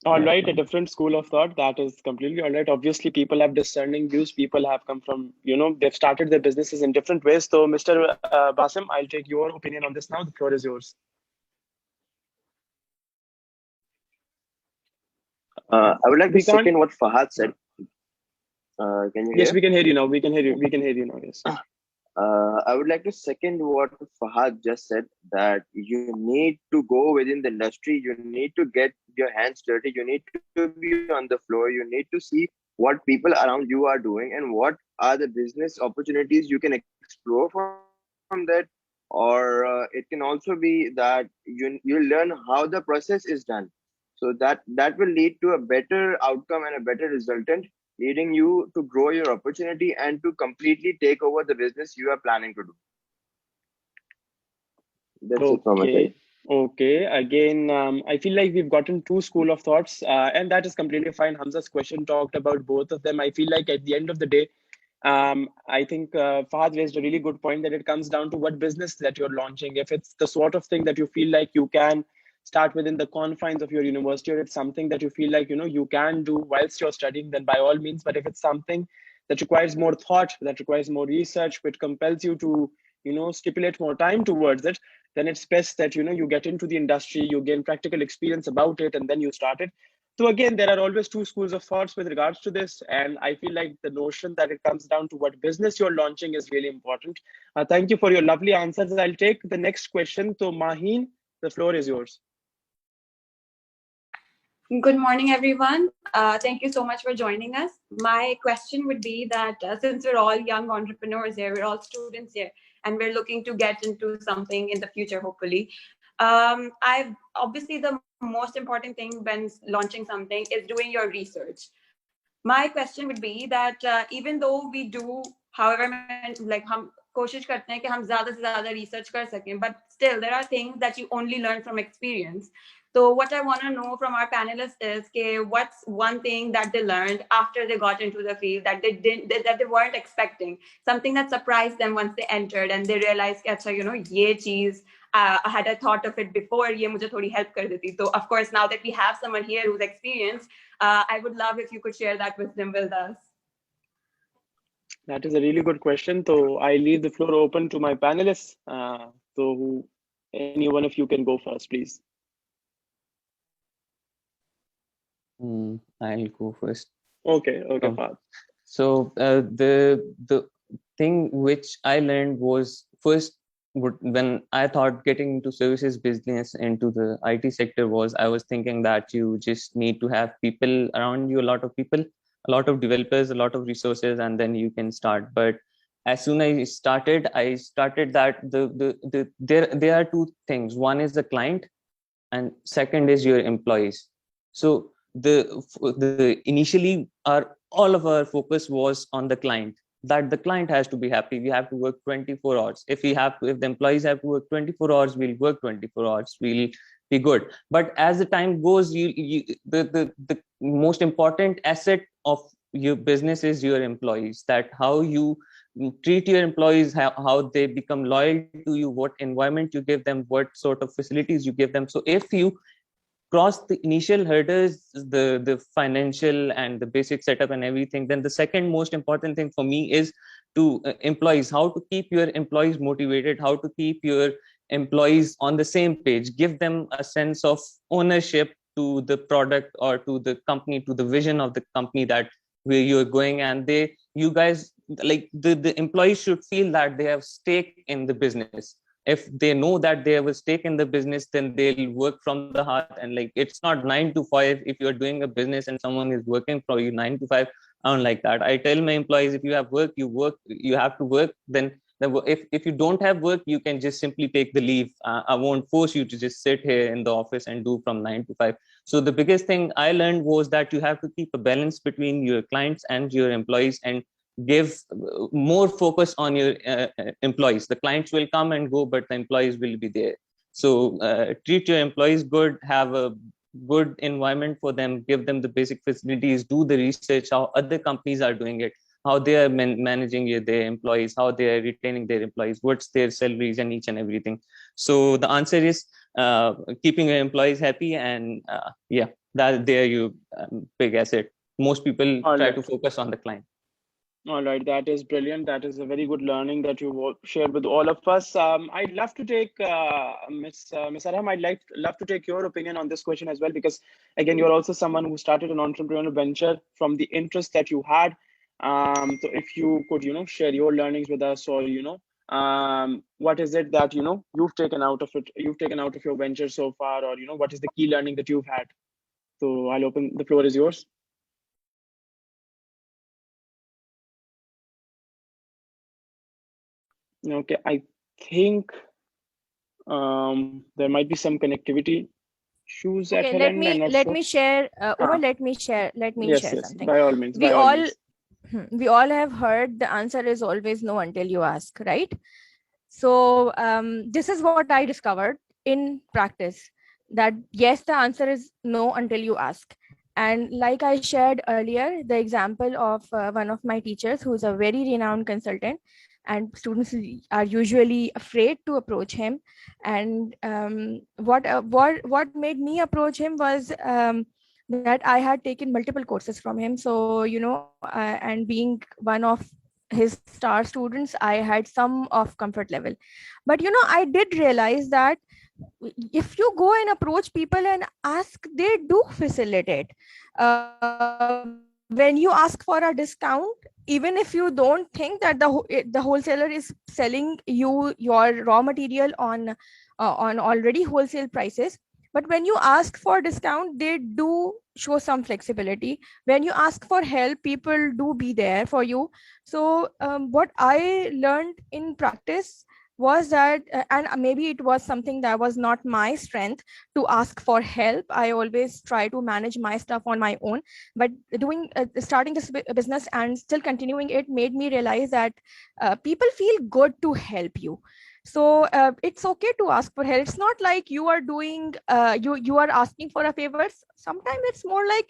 All right, a different school of thought. That is completely all right. Obviously, people have discerning views. People have come from, they've started their businesses in different ways. So, Mr. Basim, I'll take your opinion on this now. The floor is yours. I would like to second what Fahad said. Can you hear? Yes, we can hear you now. We can hear you now. Yes. I would like to second what Fahad just said, that you need to go within the industry. You need to get your hands dirty. You need to be on the floor. You need to see what people around you are doing and what are the business opportunities you can explore from that. Or it can also be that you learn how the process is done. So that will lead to a better outcome and a better resultant, leading you to grow your opportunity and to completely take over the business you are planning to do. That's it from my side. Okay. Again, I feel like we've gotten 2 school of thoughts, and that is completely fine. Hamza's question talked about both of them. I feel like at the end of the day, I think Fahad raised a really good point that it comes down to what business that you're launching. If it's the sort of thing that you feel like you can start within the confines of your university, or it's something that you feel like you can do whilst you're studying, then by all means. But if it's something that requires more thought, that requires more research, which compels you to stipulate more time towards it, then it's best that you get into the industry, you gain practical experience about it, and then you start it. So again, there are always two schools of thoughts with regards to this, and I feel like the notion that it comes down to what business you're launching is really important. Thank you for your lovely answers. I'll take the next question. So Maheen, the floor is yours. Good morning, everyone. Thank you so much for joining us. My question would be that since we're all young entrepreneurs here, we're all students here, and we're looking to get into something in the future, hopefully. I've obviously the most important thing when launching something is doing your research. My question would be that even though we do, however, like हम कोशिश करते हैं कि हम ज़्यादा से ज़्यादा research कर सकें, but still there are things that you only learn from experience. So what I want to know from our panelists is, what's one thing that they learned after they got into the field that they weren't expecting, something that surprised them once they entered and they realized, ये चीज़ had I thought of it before, ये मुझे थोड़ी help कर देती. So of course, now that we have someone here who's experienced, I would love if you could share that wisdom with us. That is a really good question. So I leave the floor open to my panelists. So any one of you can go first, please. I'll go first. Okay, Fahad. So the thing which I learned was, first, when I thought getting into services business, into the IT sector, I was thinking that you just need to have people around you, a lot of people, a lot of developers, a lot of resources, and then you can start. But as soon as I started that there are two things. One is the client, and second is your employees. So the initially all of our focus was on the client, that the client has to be happy. We have to work 24 hours. If the employees have to work 24 hours, we'll work 24 hours. We'll be good. But as the time goes, the most important asset of your business is your employees. That how you treat your employees, how they become loyal to you, what environment you give them, what sort of facilities you give them. So if you cross the initial hurdles, the financial and the basic setup and everything, then the second most important thing for me is to employees, how to keep your employees motivated, how to keep your employees on the same page, give them a sense of ownership to the product or to the company, to the vision of the company that where you're going. And you guys, like the employees should feel that they have stake in the business. If they know that they have a stake in the business, then they'll work from the heart. And like, it's not 9 to 5. If you're doing a business and someone is working for you 9 to 5, I don't like that. I tell my employees, if you have work, you work, you have to work. Then if you don't have work, you can just simply take the leave. I won't force you to just sit here in the office and do from 9 to 5. So the biggest thing I learned was that you have to keep a balance between your clients and your employees, and give more focus on your employees. The clients will come and go, but the employees will be there. So treat your employees good, have a good environment for them, give them the basic facilities, do the research, how other companies are doing it, how they are managing their employees, how they are retaining their employees, what's their salaries and each and everything. So the answer is keeping your employees happy, and that they're your big asset. Most people try to focus on the client. All right, that is brilliant. That is a very good learning that you shared with all of us. I'd love to take Miss Arham. Love to take your opinion on this question as well, because again, you're also someone who started an entrepreneurial venture from the interest that you had. So if you could, share your learnings with us, or what is it that you've taken out of it? You've taken out of your venture so far, or what is the key learning that you've had? So I'll open. The floor is yours. Okay, I think there might be some connectivity issues at her end. Let me share. Let me share something. By all means. We all have heard the answer is always no until you ask, right? So this is what I discovered in practice, that yes, the answer is no until you ask. And like I shared earlier, the example of one of my teachers who is a very renowned consultant, and students are usually afraid to approach him. And what made me approach him was that I had taken multiple courses from him. So and being one of his star students, I had some of comfort level. But I did realize that if you go and approach people and ask, they do facilitate. When you ask for a discount, even if you don't think that the wholesaler is selling you your raw material on already wholesale prices, but when you ask for discount, they do show some flexibility. When you ask for help, people do be there for you. So what I learned in practice was that, and maybe it was something that was not my strength to ask for help. I always try to manage my stuff on my own, but starting this business and still continuing it made me realize that people feel good to help you. So it's okay to ask for help. It's not like you are doing you are asking for a favor. Sometimes it's more like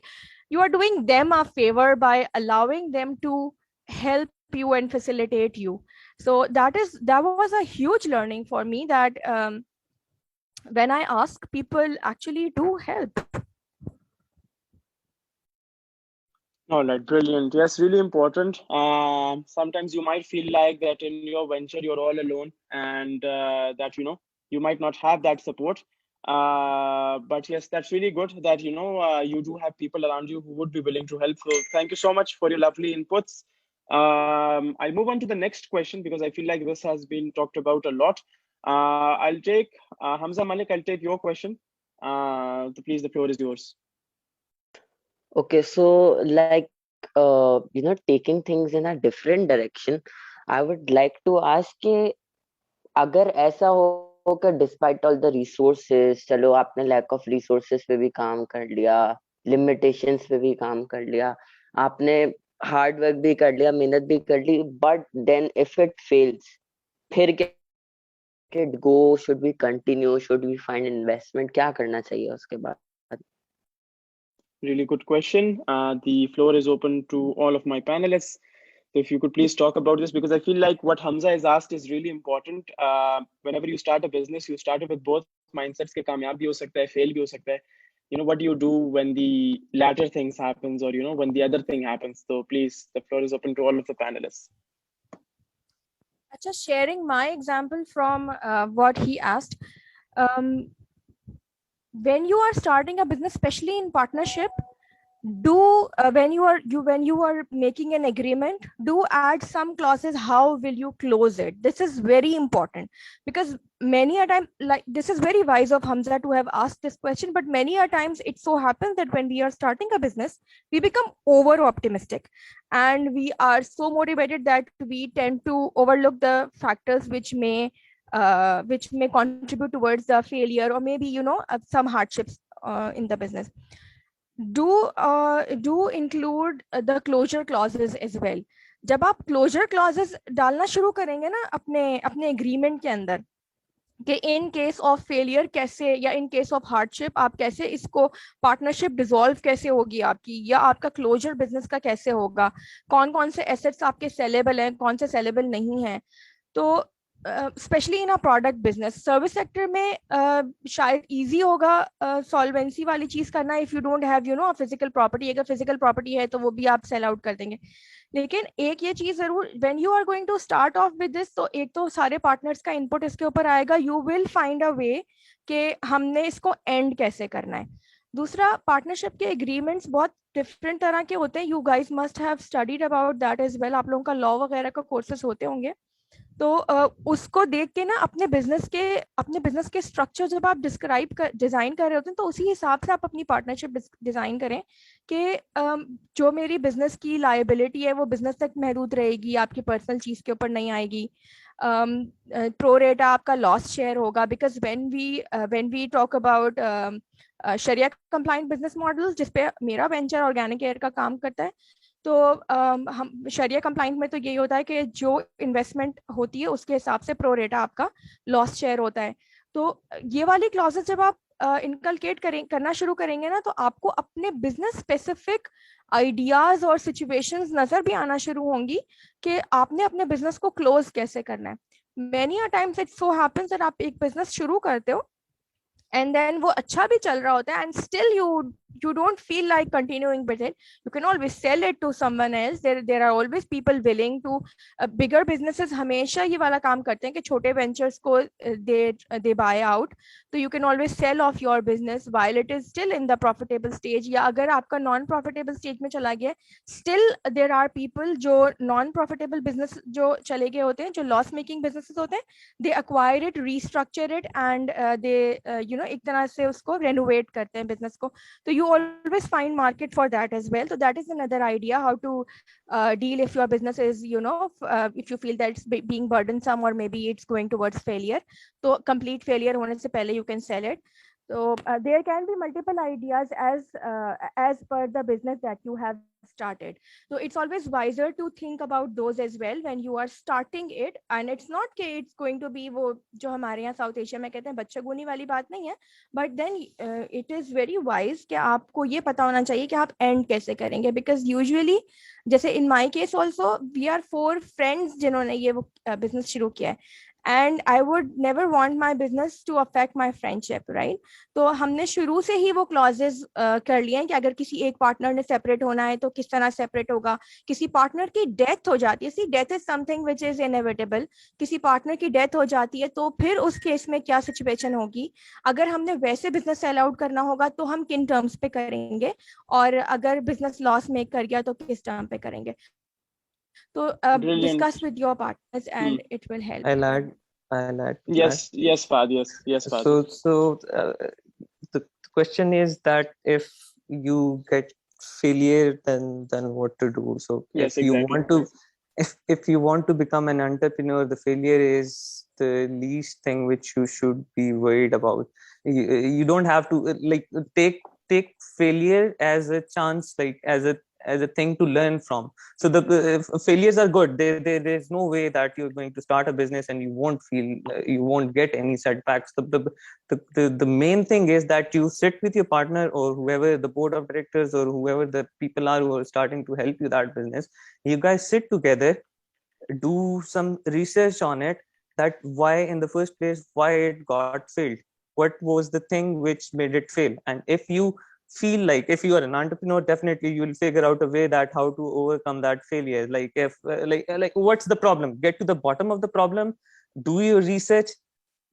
you are doing them a favor by allowing them to help you and facilitate you. So that was a huge learning for me, that when I ask, people actually do help. All right, brilliant. Yes, really important. Sometimes you might feel like that in your venture you're all alone, and that you might not have that support. But yes, that's really good that you do have people around you who would be willing to help. So thank you so much for your lovely inputs. I'll move on to the next question because I feel like this has been talked about a lot. I'll take Hamza Malik. I'll take your question. Please, the floor is yours. Okay, so like taking things in a different direction, I would like to ask कि अगर ऐसा हो कि despite all the resources, चलो आपने lack of resources पे भी काम कर लिया, limitations पे भी काम कर लिया, आपने hard work भी कर लिया, मेहनत भी कर ली, but then if it fails, फिर क्या it go? Should we continue? Should we find investment? क्या करना चाहिए उसके बाद? Really good question. The floor is open to all of my panelists. So if you could please talk about this, because I feel like what Hamza has asked is really important. Whenever you start a business, you start it with both mindsets. के कामयाब भी हो सकता है, fail भी हो सकता है. What do you do when the latter things happens, or when the other thing happens? So please, the floor is open to all of the panelists. Just sharing my example from what he asked. When you are starting a business, especially in partnership, when you are making an agreement, do add some clauses. How will you close it? This is very important, because many a time, like, this is very wise of Hamza to have asked this question, but many a times it so happens that when we are starting a business, we become over optimistic and we are so motivated that we tend to overlook the factors which may contribute towards the failure, or maybe some hardships in the business. Do include the closure clauses as well. जब आप closure clauses डालना शुरू करेंगे ना अपने agreement के अंदर, कि in case of failure कैसे, या in case of hardship आप कैसे इसको partnership dissolve कैसे होगी आपकी, या आपका closure business का कैसे होगा, कौन कौन से assets आपके sellable हैं, कौन से sellable नहीं हैं. तो specially in a product business, service sector में शायद इजी होगा सॉल्वेंसी वाली चीज करना, if you don't have physical property. अगर फिजिकल प्रॉपर्टी है तो वो भी आप सेल आउट कर देंगे. लेकिन एक ये चीज जरूर, when you are going to start off with this, तो एक तो सारे पार्टनर्स का इनपुट इसके ऊपर आएगा. यू विल फाइंड अ वे कि हमने इसको एंड कैसे करना है. दूसरा, पार्टनरशिप के एग्रीमेंट्स बहुत डिफरेंट तरह के होते हैं. You guys must have studied about that as well. आप लोगों का लॉ वगैरह का कोर्सेस होते होंगे, तो उसको देख के ना अपने बिजनेस के स्ट्रक्चर जब आप डिजाइन कर रहे होते हैं, तो उसी हिसाब से आप अपनी पार्टनरशिप डिजाइन करें कि जो मेरी बिजनेस की लायबिलिटी है वो बिजनेस तक महदूद रहेगी, आपकी पर्सनल चीज के ऊपर नहीं आएगी. प्रो रेटा आपका लॉस शेयर होगा, because when we talk about Sharia compliant business models, जिसपे मेरा वेंचर ऑर्गेनिक एयर का काम करता है, तो हम शरिया कंप्लाइंट में तो यही होता है कि जो इन्वेस्टमेंट होती है उसके हिसाब से प्रो रेटा आपका लॉस शेयर होता है. तो ये वाली क्लॉजेस जब आप इनकलकेट करना शुरू करेंगे ना, तो आपको अपने बिजनेस स्पेसिफिक आइडियाज और सिचुएशंस नजर भी आना शुरू होंगी कि आपने अपने बिजनेस को क्लोज कैसे करना है. Many a times it so happens that आप एक बिजनेस शुरू करते हो and then वो अच्छा भी चल रहा होता है and still you don't feel like continuing with it. You can always sell it to someone else. There are always people willing to bigger businesses हमेशा ये वाला काम करते हैं कि छोटे ventures को they buy out. So you can always sell off your business while it is still in the profitable stage, या अगर आपका non profitable stage में चला गया, still there are people जो non profitable business जो चले गए होते हैं, जो loss making businesses होते हैं, they acquire it, restructure it and they एक तरह से उसको renovate करते हैं business को. So you always find market for that as well. So that is another idea how to deal if your business is if you feel that it's being burdensome or maybe it's going towards failure. So complete failure होने से पहले you can sell it. So there can be multiple ideas as per the business that you have started. So it's always wiser to think about those as well when you are starting it. And it's not कि it's going to be वो जो हमारे यहाँ south Asia में कहते हैं बच्चागुनी वाली बात नहीं है, but then it is very wise कि आपको ये पता होना चाहिए कि आप end कैसे करेंगे. Because usually जैसे in my case also we are 4 friends जिन्होंने ये वो business शुरू किया है. And I would never want my business to affect my friendship, right? तो हमने शुरू से ही वो clauses कर लिए हैं कि अगर किसी एक पार्टनर ने सेपरेट होना है तो किस तरह सेपरेट होगा. किसी पार्टनर की डेथ हो जाती है, see death is something which is inevitable. किसी पार्टनर की डेथ हो जाती है तो फिर उस केस में क्या सिचुएशन होगी. अगर हमने वैसे बिजनेस सेल आउट करना होगा तो हम किन टर्म्स पे करेंगे, और अगर बिजनेस लॉस मेक कर गया तो किस टर्म पे करेंगे. So discuss with your partners and it will help. I'll add. Yes, Fad. Yes, Fad. So the question is that if you get failure, then what to do? So Yes, if you exactly. want to, if you want to become an entrepreneur, the failure is the least thing which you should be worried about. You don't have to take failure as a chance, like as a thing to learn from. So the failures are good. There's no way that you're going to start a business and you won't get any setbacks. The main thing is that you sit with your partner or whoever the board of directors or whoever the people are who are starting to help you that business. You guys sit together, do some research on it, that why in the first place, why it got failed, what was the thing which made it fail. And if you feel like, if you are an entrepreneur, definitely you will figure out a way that how to overcome that failure. Like if like what's the problem, get to the bottom of the problem, do your research,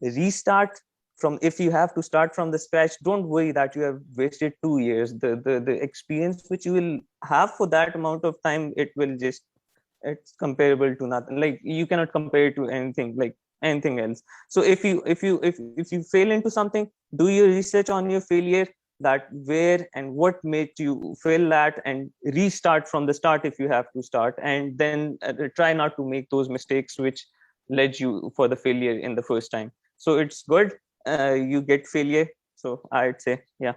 restart from. If you have to start from the scratch, don't worry that you have wasted 2 years. The experience which you will have for that amount of time, it's comparable to nothing. Like you cannot compare it to anything else. So if you fail into something, do your research on your failure, that where and what made you fail at, and restart from the start if you have to start, and then try not to make those mistakes which led you for the failure in the first time. So it's good you get failure. So I'd say, yeah.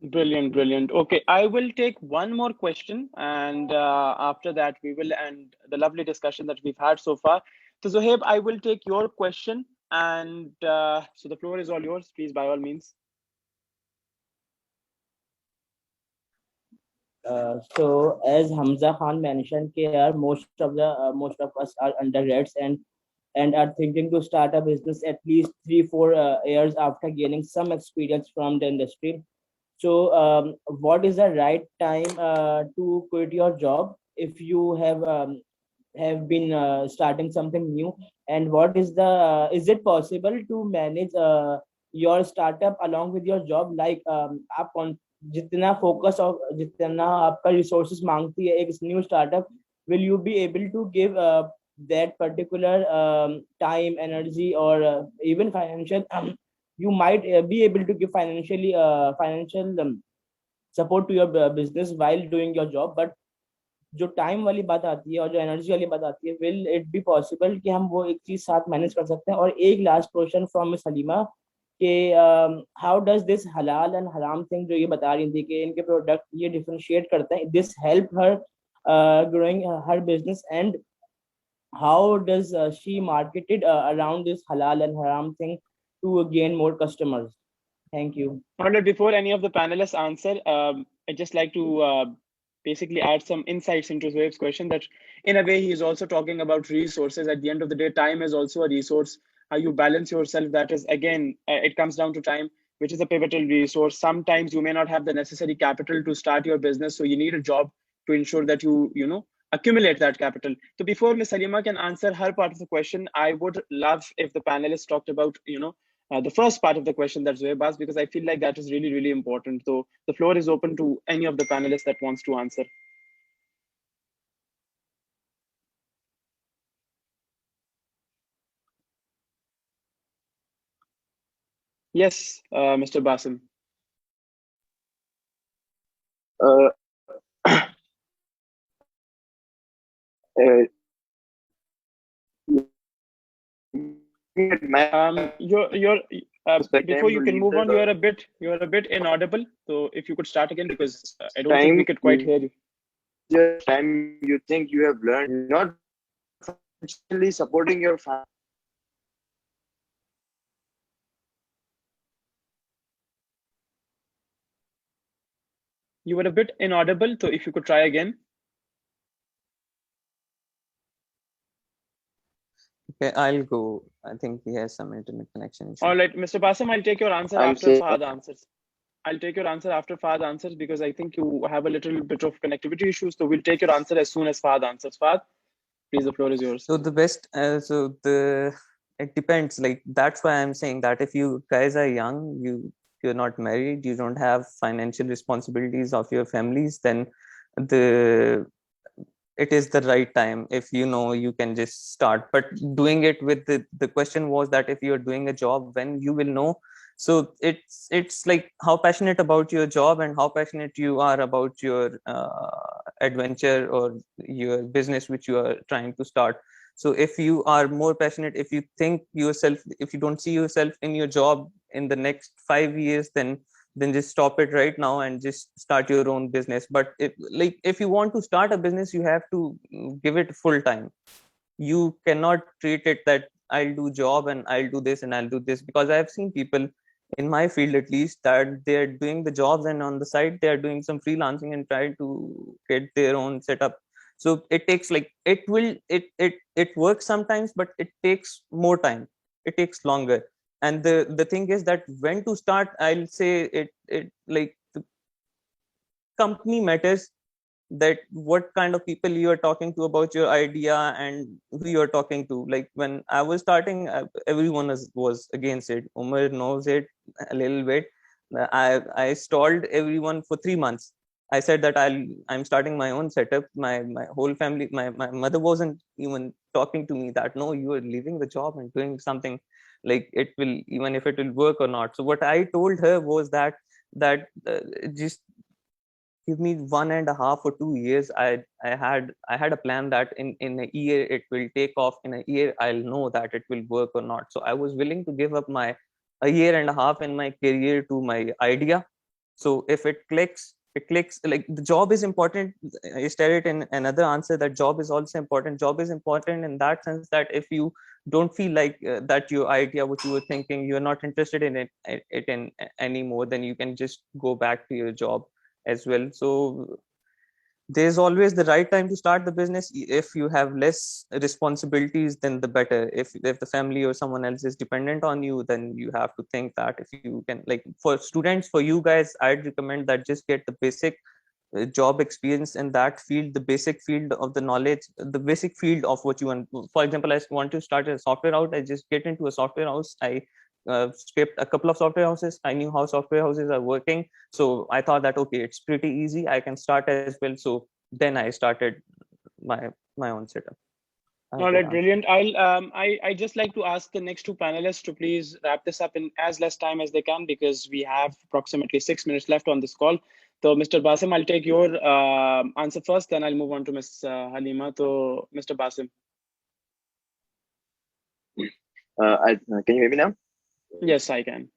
Brilliant. Okay, I will take one more question, and after that we will end the lovely discussion that we've had so far. So Zohaib, I will take your question, and so the floor is all yours. Please, by all means. So as Hamza Khan mentioned, most of us are undergrads and are thinking to start a business at least 3-4 years after gaining some experience from the industry. So what is the right time to quit your job if you have been starting something new? And what is is it possible to manage your startup along with your job? Like आप जितना focus और जितना आपका resources मांगती है एक new startup, will you be able to give that particular time, energy, or even financial? You might be able to give financial support to your business while doing your job, but जो time वाली बात आती है और जो energy वाली बात आती है, will it be possible कि हम वो एक चीज साथ मैनेज कर सकते हैं? और एक last question from miss Halima कि हाउ डज दिस हलाल एंड हराम थिंग जो ये बता रही थी कि इनके प्रोडक्ट ये डिफरेंशिएट करते हैं, this help her growing her business, and how does she marketed around this halal and haram thing to gain more customers? Thank you. All right, before any of the panelists answer, I'd just like to basically add some insights into Zoeb's question that in a way, he is also talking about resources. At the end of the day, time is also a resource. How you balance yourself, that is, again, it comes down to time, which is a pivotal resource. Sometimes you may not have the necessary capital to start your business. So you need a job to ensure that accumulate that capital. So before Ms. Halima can answer her part of the question, I would love if the panelists talked about, the first part of the question that Zoeb asked, because I feel like that is really, really important. So the floor is open to any of the panelists that wants to answer. Yes, Mr. Basim. Uh, uh, You're Respect before time to you can leave move on, the you're a bit inaudible. So if you could start again, because I don't think we time could quite hear you. just time you think you have learned, not financially supporting your family. You were a bit inaudible. So if you could try again. Okay, I'll go. I think he has some internet connection issue. All right, Mr. Basim, I'll take your answer I'm after saying Fahad answers. I'll take your answer after Fahad answers, because I think you have a little bit of connectivity issues. So we'll take your answer as soon as Fahad answers. Fahad, please, the floor is yours. So it depends. Like, that's why I'm saying that if you guys are young, you're not married, you don't have financial responsibilities of your families, then it is the right time. If you can just start. But doing it with the question was that if you're doing a job, when you will know. So it's like how passionate about your job and how passionate you are about your adventure or your business which you are trying to start. So if you are more passionate, if you don't see yourself in your job in the next 5 years, then just stop it right now and just start your own business. But if you want to start a business, you have to give it full time. You cannot treat it that I'll do job and I'll do this and I'll do this, because I've seen people in my field at least that they're doing the jobs and on the side they're doing some freelancing and trying to get their own setup. So it takes it works sometimes, but it takes more time, it takes longer. And the thing is that when to start, I'll say it like the company matters, that what kind of people you are talking to about your idea and who you are talking to. Like when I was starting, everyone was against it. Umar knows it a little bit. I stalled everyone for 3 months. I said that I'm starting my own setup. My whole family, my mother wasn't even talking to me that no, you are leaving the job and doing something, like it will, even if it will work or not. So what I told her was that just give me 1.5 or 2 years. I had a plan that in a year it will take off. In a year I'll know that it will work or not. So I was willing to give up my a year and a half in my career to my idea. So if it clicks, it clicks. Like, the job is important. I stated in another answer that job is also important. Job is important in that sense that if you don't feel like that your idea, what you were thinking, you're not interested in it anymore, then you can just go back to your job as well. So there's always the right time to start the business. If you have less responsibilities, then the better. If the family or someone else is dependent on you, then you have to think that if you can, like, for students, for you guys, I'd recommend that just get the basic job experience in that field, the basic field of the knowledge, the basic field of what you want. For example, I want to start a software house. I just get into a software house. I skipped a couple of software houses. I knew how software houses are working. So I thought that, okay, it's pretty easy, I can start as well. So then I started my own setup. All right, brilliant. I just like to ask the next two panelists to please wrap this up in as less time as they can, because we have approximately 6 minutes left on this call. So Mr. Basim, I'll take your answer first, then I'll move on to Ms. Halima. So Mr. Basim. Can you hear me now? Yes, I can.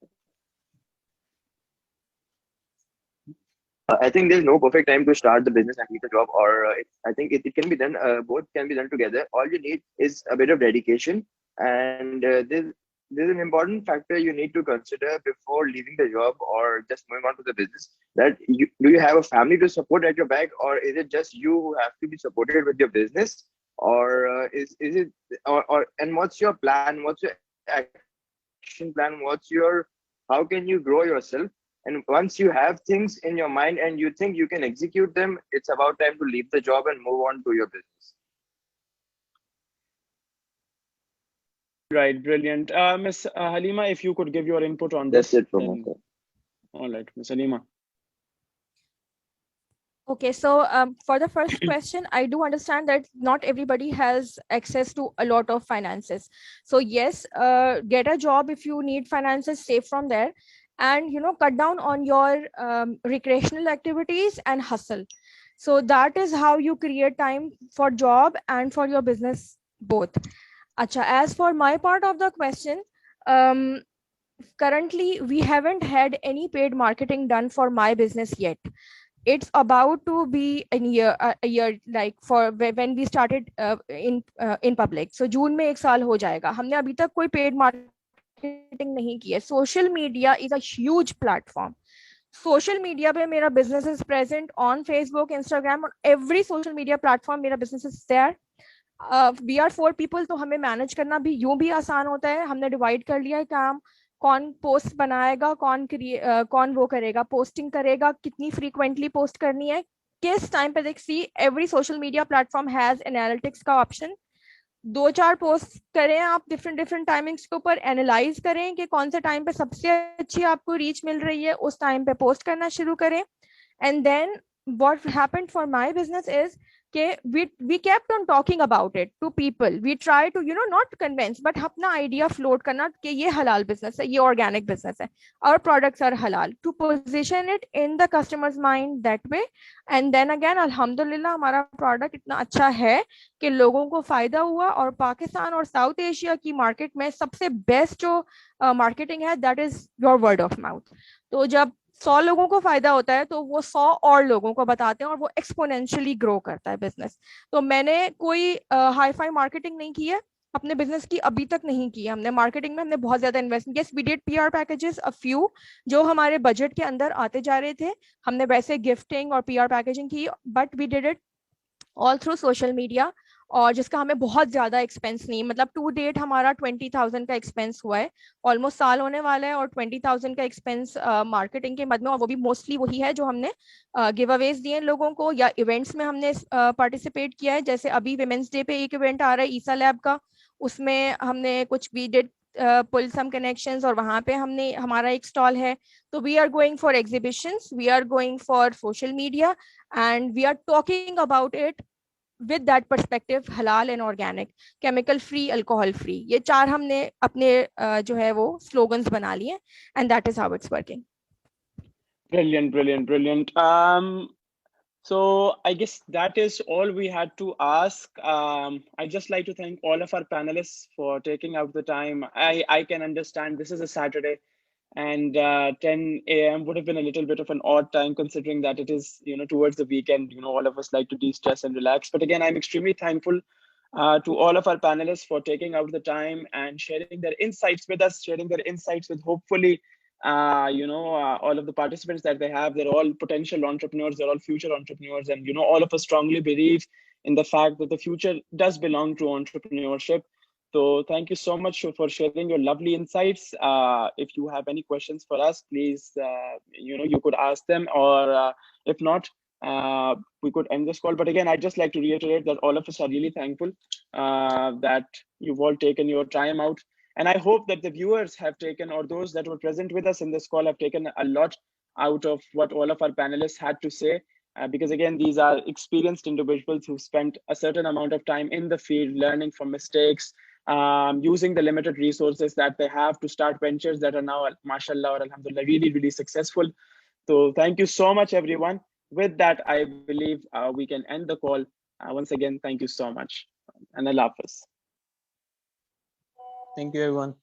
I think there's no perfect time to start the business and leave the job, or I think it can be done. Both can be done together. All you need is a bit of dedication, and there's there's an important factor you need to consider before leaving the job or just moving on to the business. That do you have a family to support at your back, or is it just you who have to be supported with your business, or is it or and what's your plan? What's your action plan? How can you grow yourself? And once you have things in your mind and you think you can execute them, it's about time to leave the job and move on to your business. Right, brilliant. Miss Halima, if you could give your input on That's this, it from my then side. all right, Miss Halima. Okay, so for the first question, I do understand that not everybody has access to a lot of finances. So yes, get a job if you need finances, save from there, and cut down on your recreational activities and hustle. So that is how you create time for job and for your business both. Acha, as for my part of the question, um, currently we haven't had any paid marketing done for my business yet. It's about to be a year, like for when we started in public. So June में 1 साल हो जाएगा. हमने अभी तक कोई paid marketing नहीं की है. Social media is a huge platform. Social media पे मेरा business is present on Facebook, Instagram, on every social media platform. मेरा business is there. We are 4 people, तो हमें manage करना भी यूं भी आसान होता है. हमने divide कर लिया है काम. कौन पोस्ट बनाएगा, कौन वो करेगा, पोस्टिंग करेगा, कितनी फ्रीक्वेंटली पोस्ट करनी है, किस टाइम पे. देख, see every social media platform has analytics का ऑप्शन. 2-4 पोस्ट करें आप डिफरेंट टाइमिंग्स के ऊपर, एनालाइज करें कि कौन से टाइम पे सबसे अच्छी आपको रीच मिल रही है, उस टाइम पे पोस्ट करना शुरू करें. And then what happened for my business is we kept on talking about it to people. We try to not convince but अपना idea float करना कि ये halal business है, ये organic business है, our products are halal, to position it in the customer's mind that way. And then again alhamdulillah हमारा product इतना अच्छा है कि लोगों को फायदा हुआ, और पाकिस्तान और साउथ एशिया की मार्केट में सबसे बेस्ट जो मार्केटिंग है that is your word of mouth. तो जब 100 लोगों को फायदा होता है तो वो 100 और लोगों को बताते हैं और वो एक्सपोनेंशियली ग्रो करता है बिजनेस. तो मैंने कोई हाई फाई मार्केटिंग नहीं की है अपने बिजनेस की, अभी तक नहीं की है हमने. मार्केटिंग में हमने बहुत ज्यादा investment, yes we did PR packages a few जो हमारे बजट के अंदर आते जा रहे थे. हमने वैसे गिफ्टिंग और पीआर पैकेजिंग की, but we did it all through social media, और जिसका हमें बहुत ज्यादा एक्सपेंस नहीं, मतलब टू डेट हमारा 20,000 का एक्सपेंस हुआ है. ऑलमोस्ट साल होने वाला है और 20,000 का एक्सपेंस मार्केटिंग के मद में, और वो भी मोस्टली वही है जो हमने गिव अवेज दिए लोगों को या इवेंट्स में हमने पार्टिसिपेट किया है. जैसे अभी विमेंस डे पे एक इवेंट आ रहा है ईसा लैब का, उसमें हमने कुछ we did pull some connections, और वहां पे हमने हमारा एक स्टॉल है. तो we are going for exhibitions, we are going for social media, and we are talking about it with that perspective, halal and organic, chemical free, alcohol free. ये 4 हमने अपने जो है वो slogans बना लिए, and that is how it's working. Brilliant. So I guess that is all we had to ask. I'd just like to thank all of our panelists for taking out the time. I can understand this is a Saturday, and 10 a.m. would have been a little bit of an odd time considering that it is towards the weekend. All of us like to de-stress and relax, but again I'm extremely thankful to all of our panelists for taking out the time and sharing their insights with us, sharing their insights with hopefully all of the participants that they have. They're all potential entrepreneurs, they're all future entrepreneurs, and all of us strongly believe in the fact that the future does belong to entrepreneurship. So thank you so much for sharing your lovely insights. If you have any questions for us, please, you could ask them, or if not, we could end this call. But again, I'd just like to reiterate that all of us are really thankful that you've all taken your time out. And I hope that the viewers have taken, or those that were present with us in this call have taken a lot out of what all of our panelists had to say. Because again, these are experienced individuals who spent a certain amount of time in the field, learning from mistakes, using the limited resources that they have to start ventures that are now, mashallah or alhamdulillah, really successful. So thank you so much, everyone. With that, I believe we can end the call. Once again, thank you so much, and Allah Hafiz. Thank you, everyone.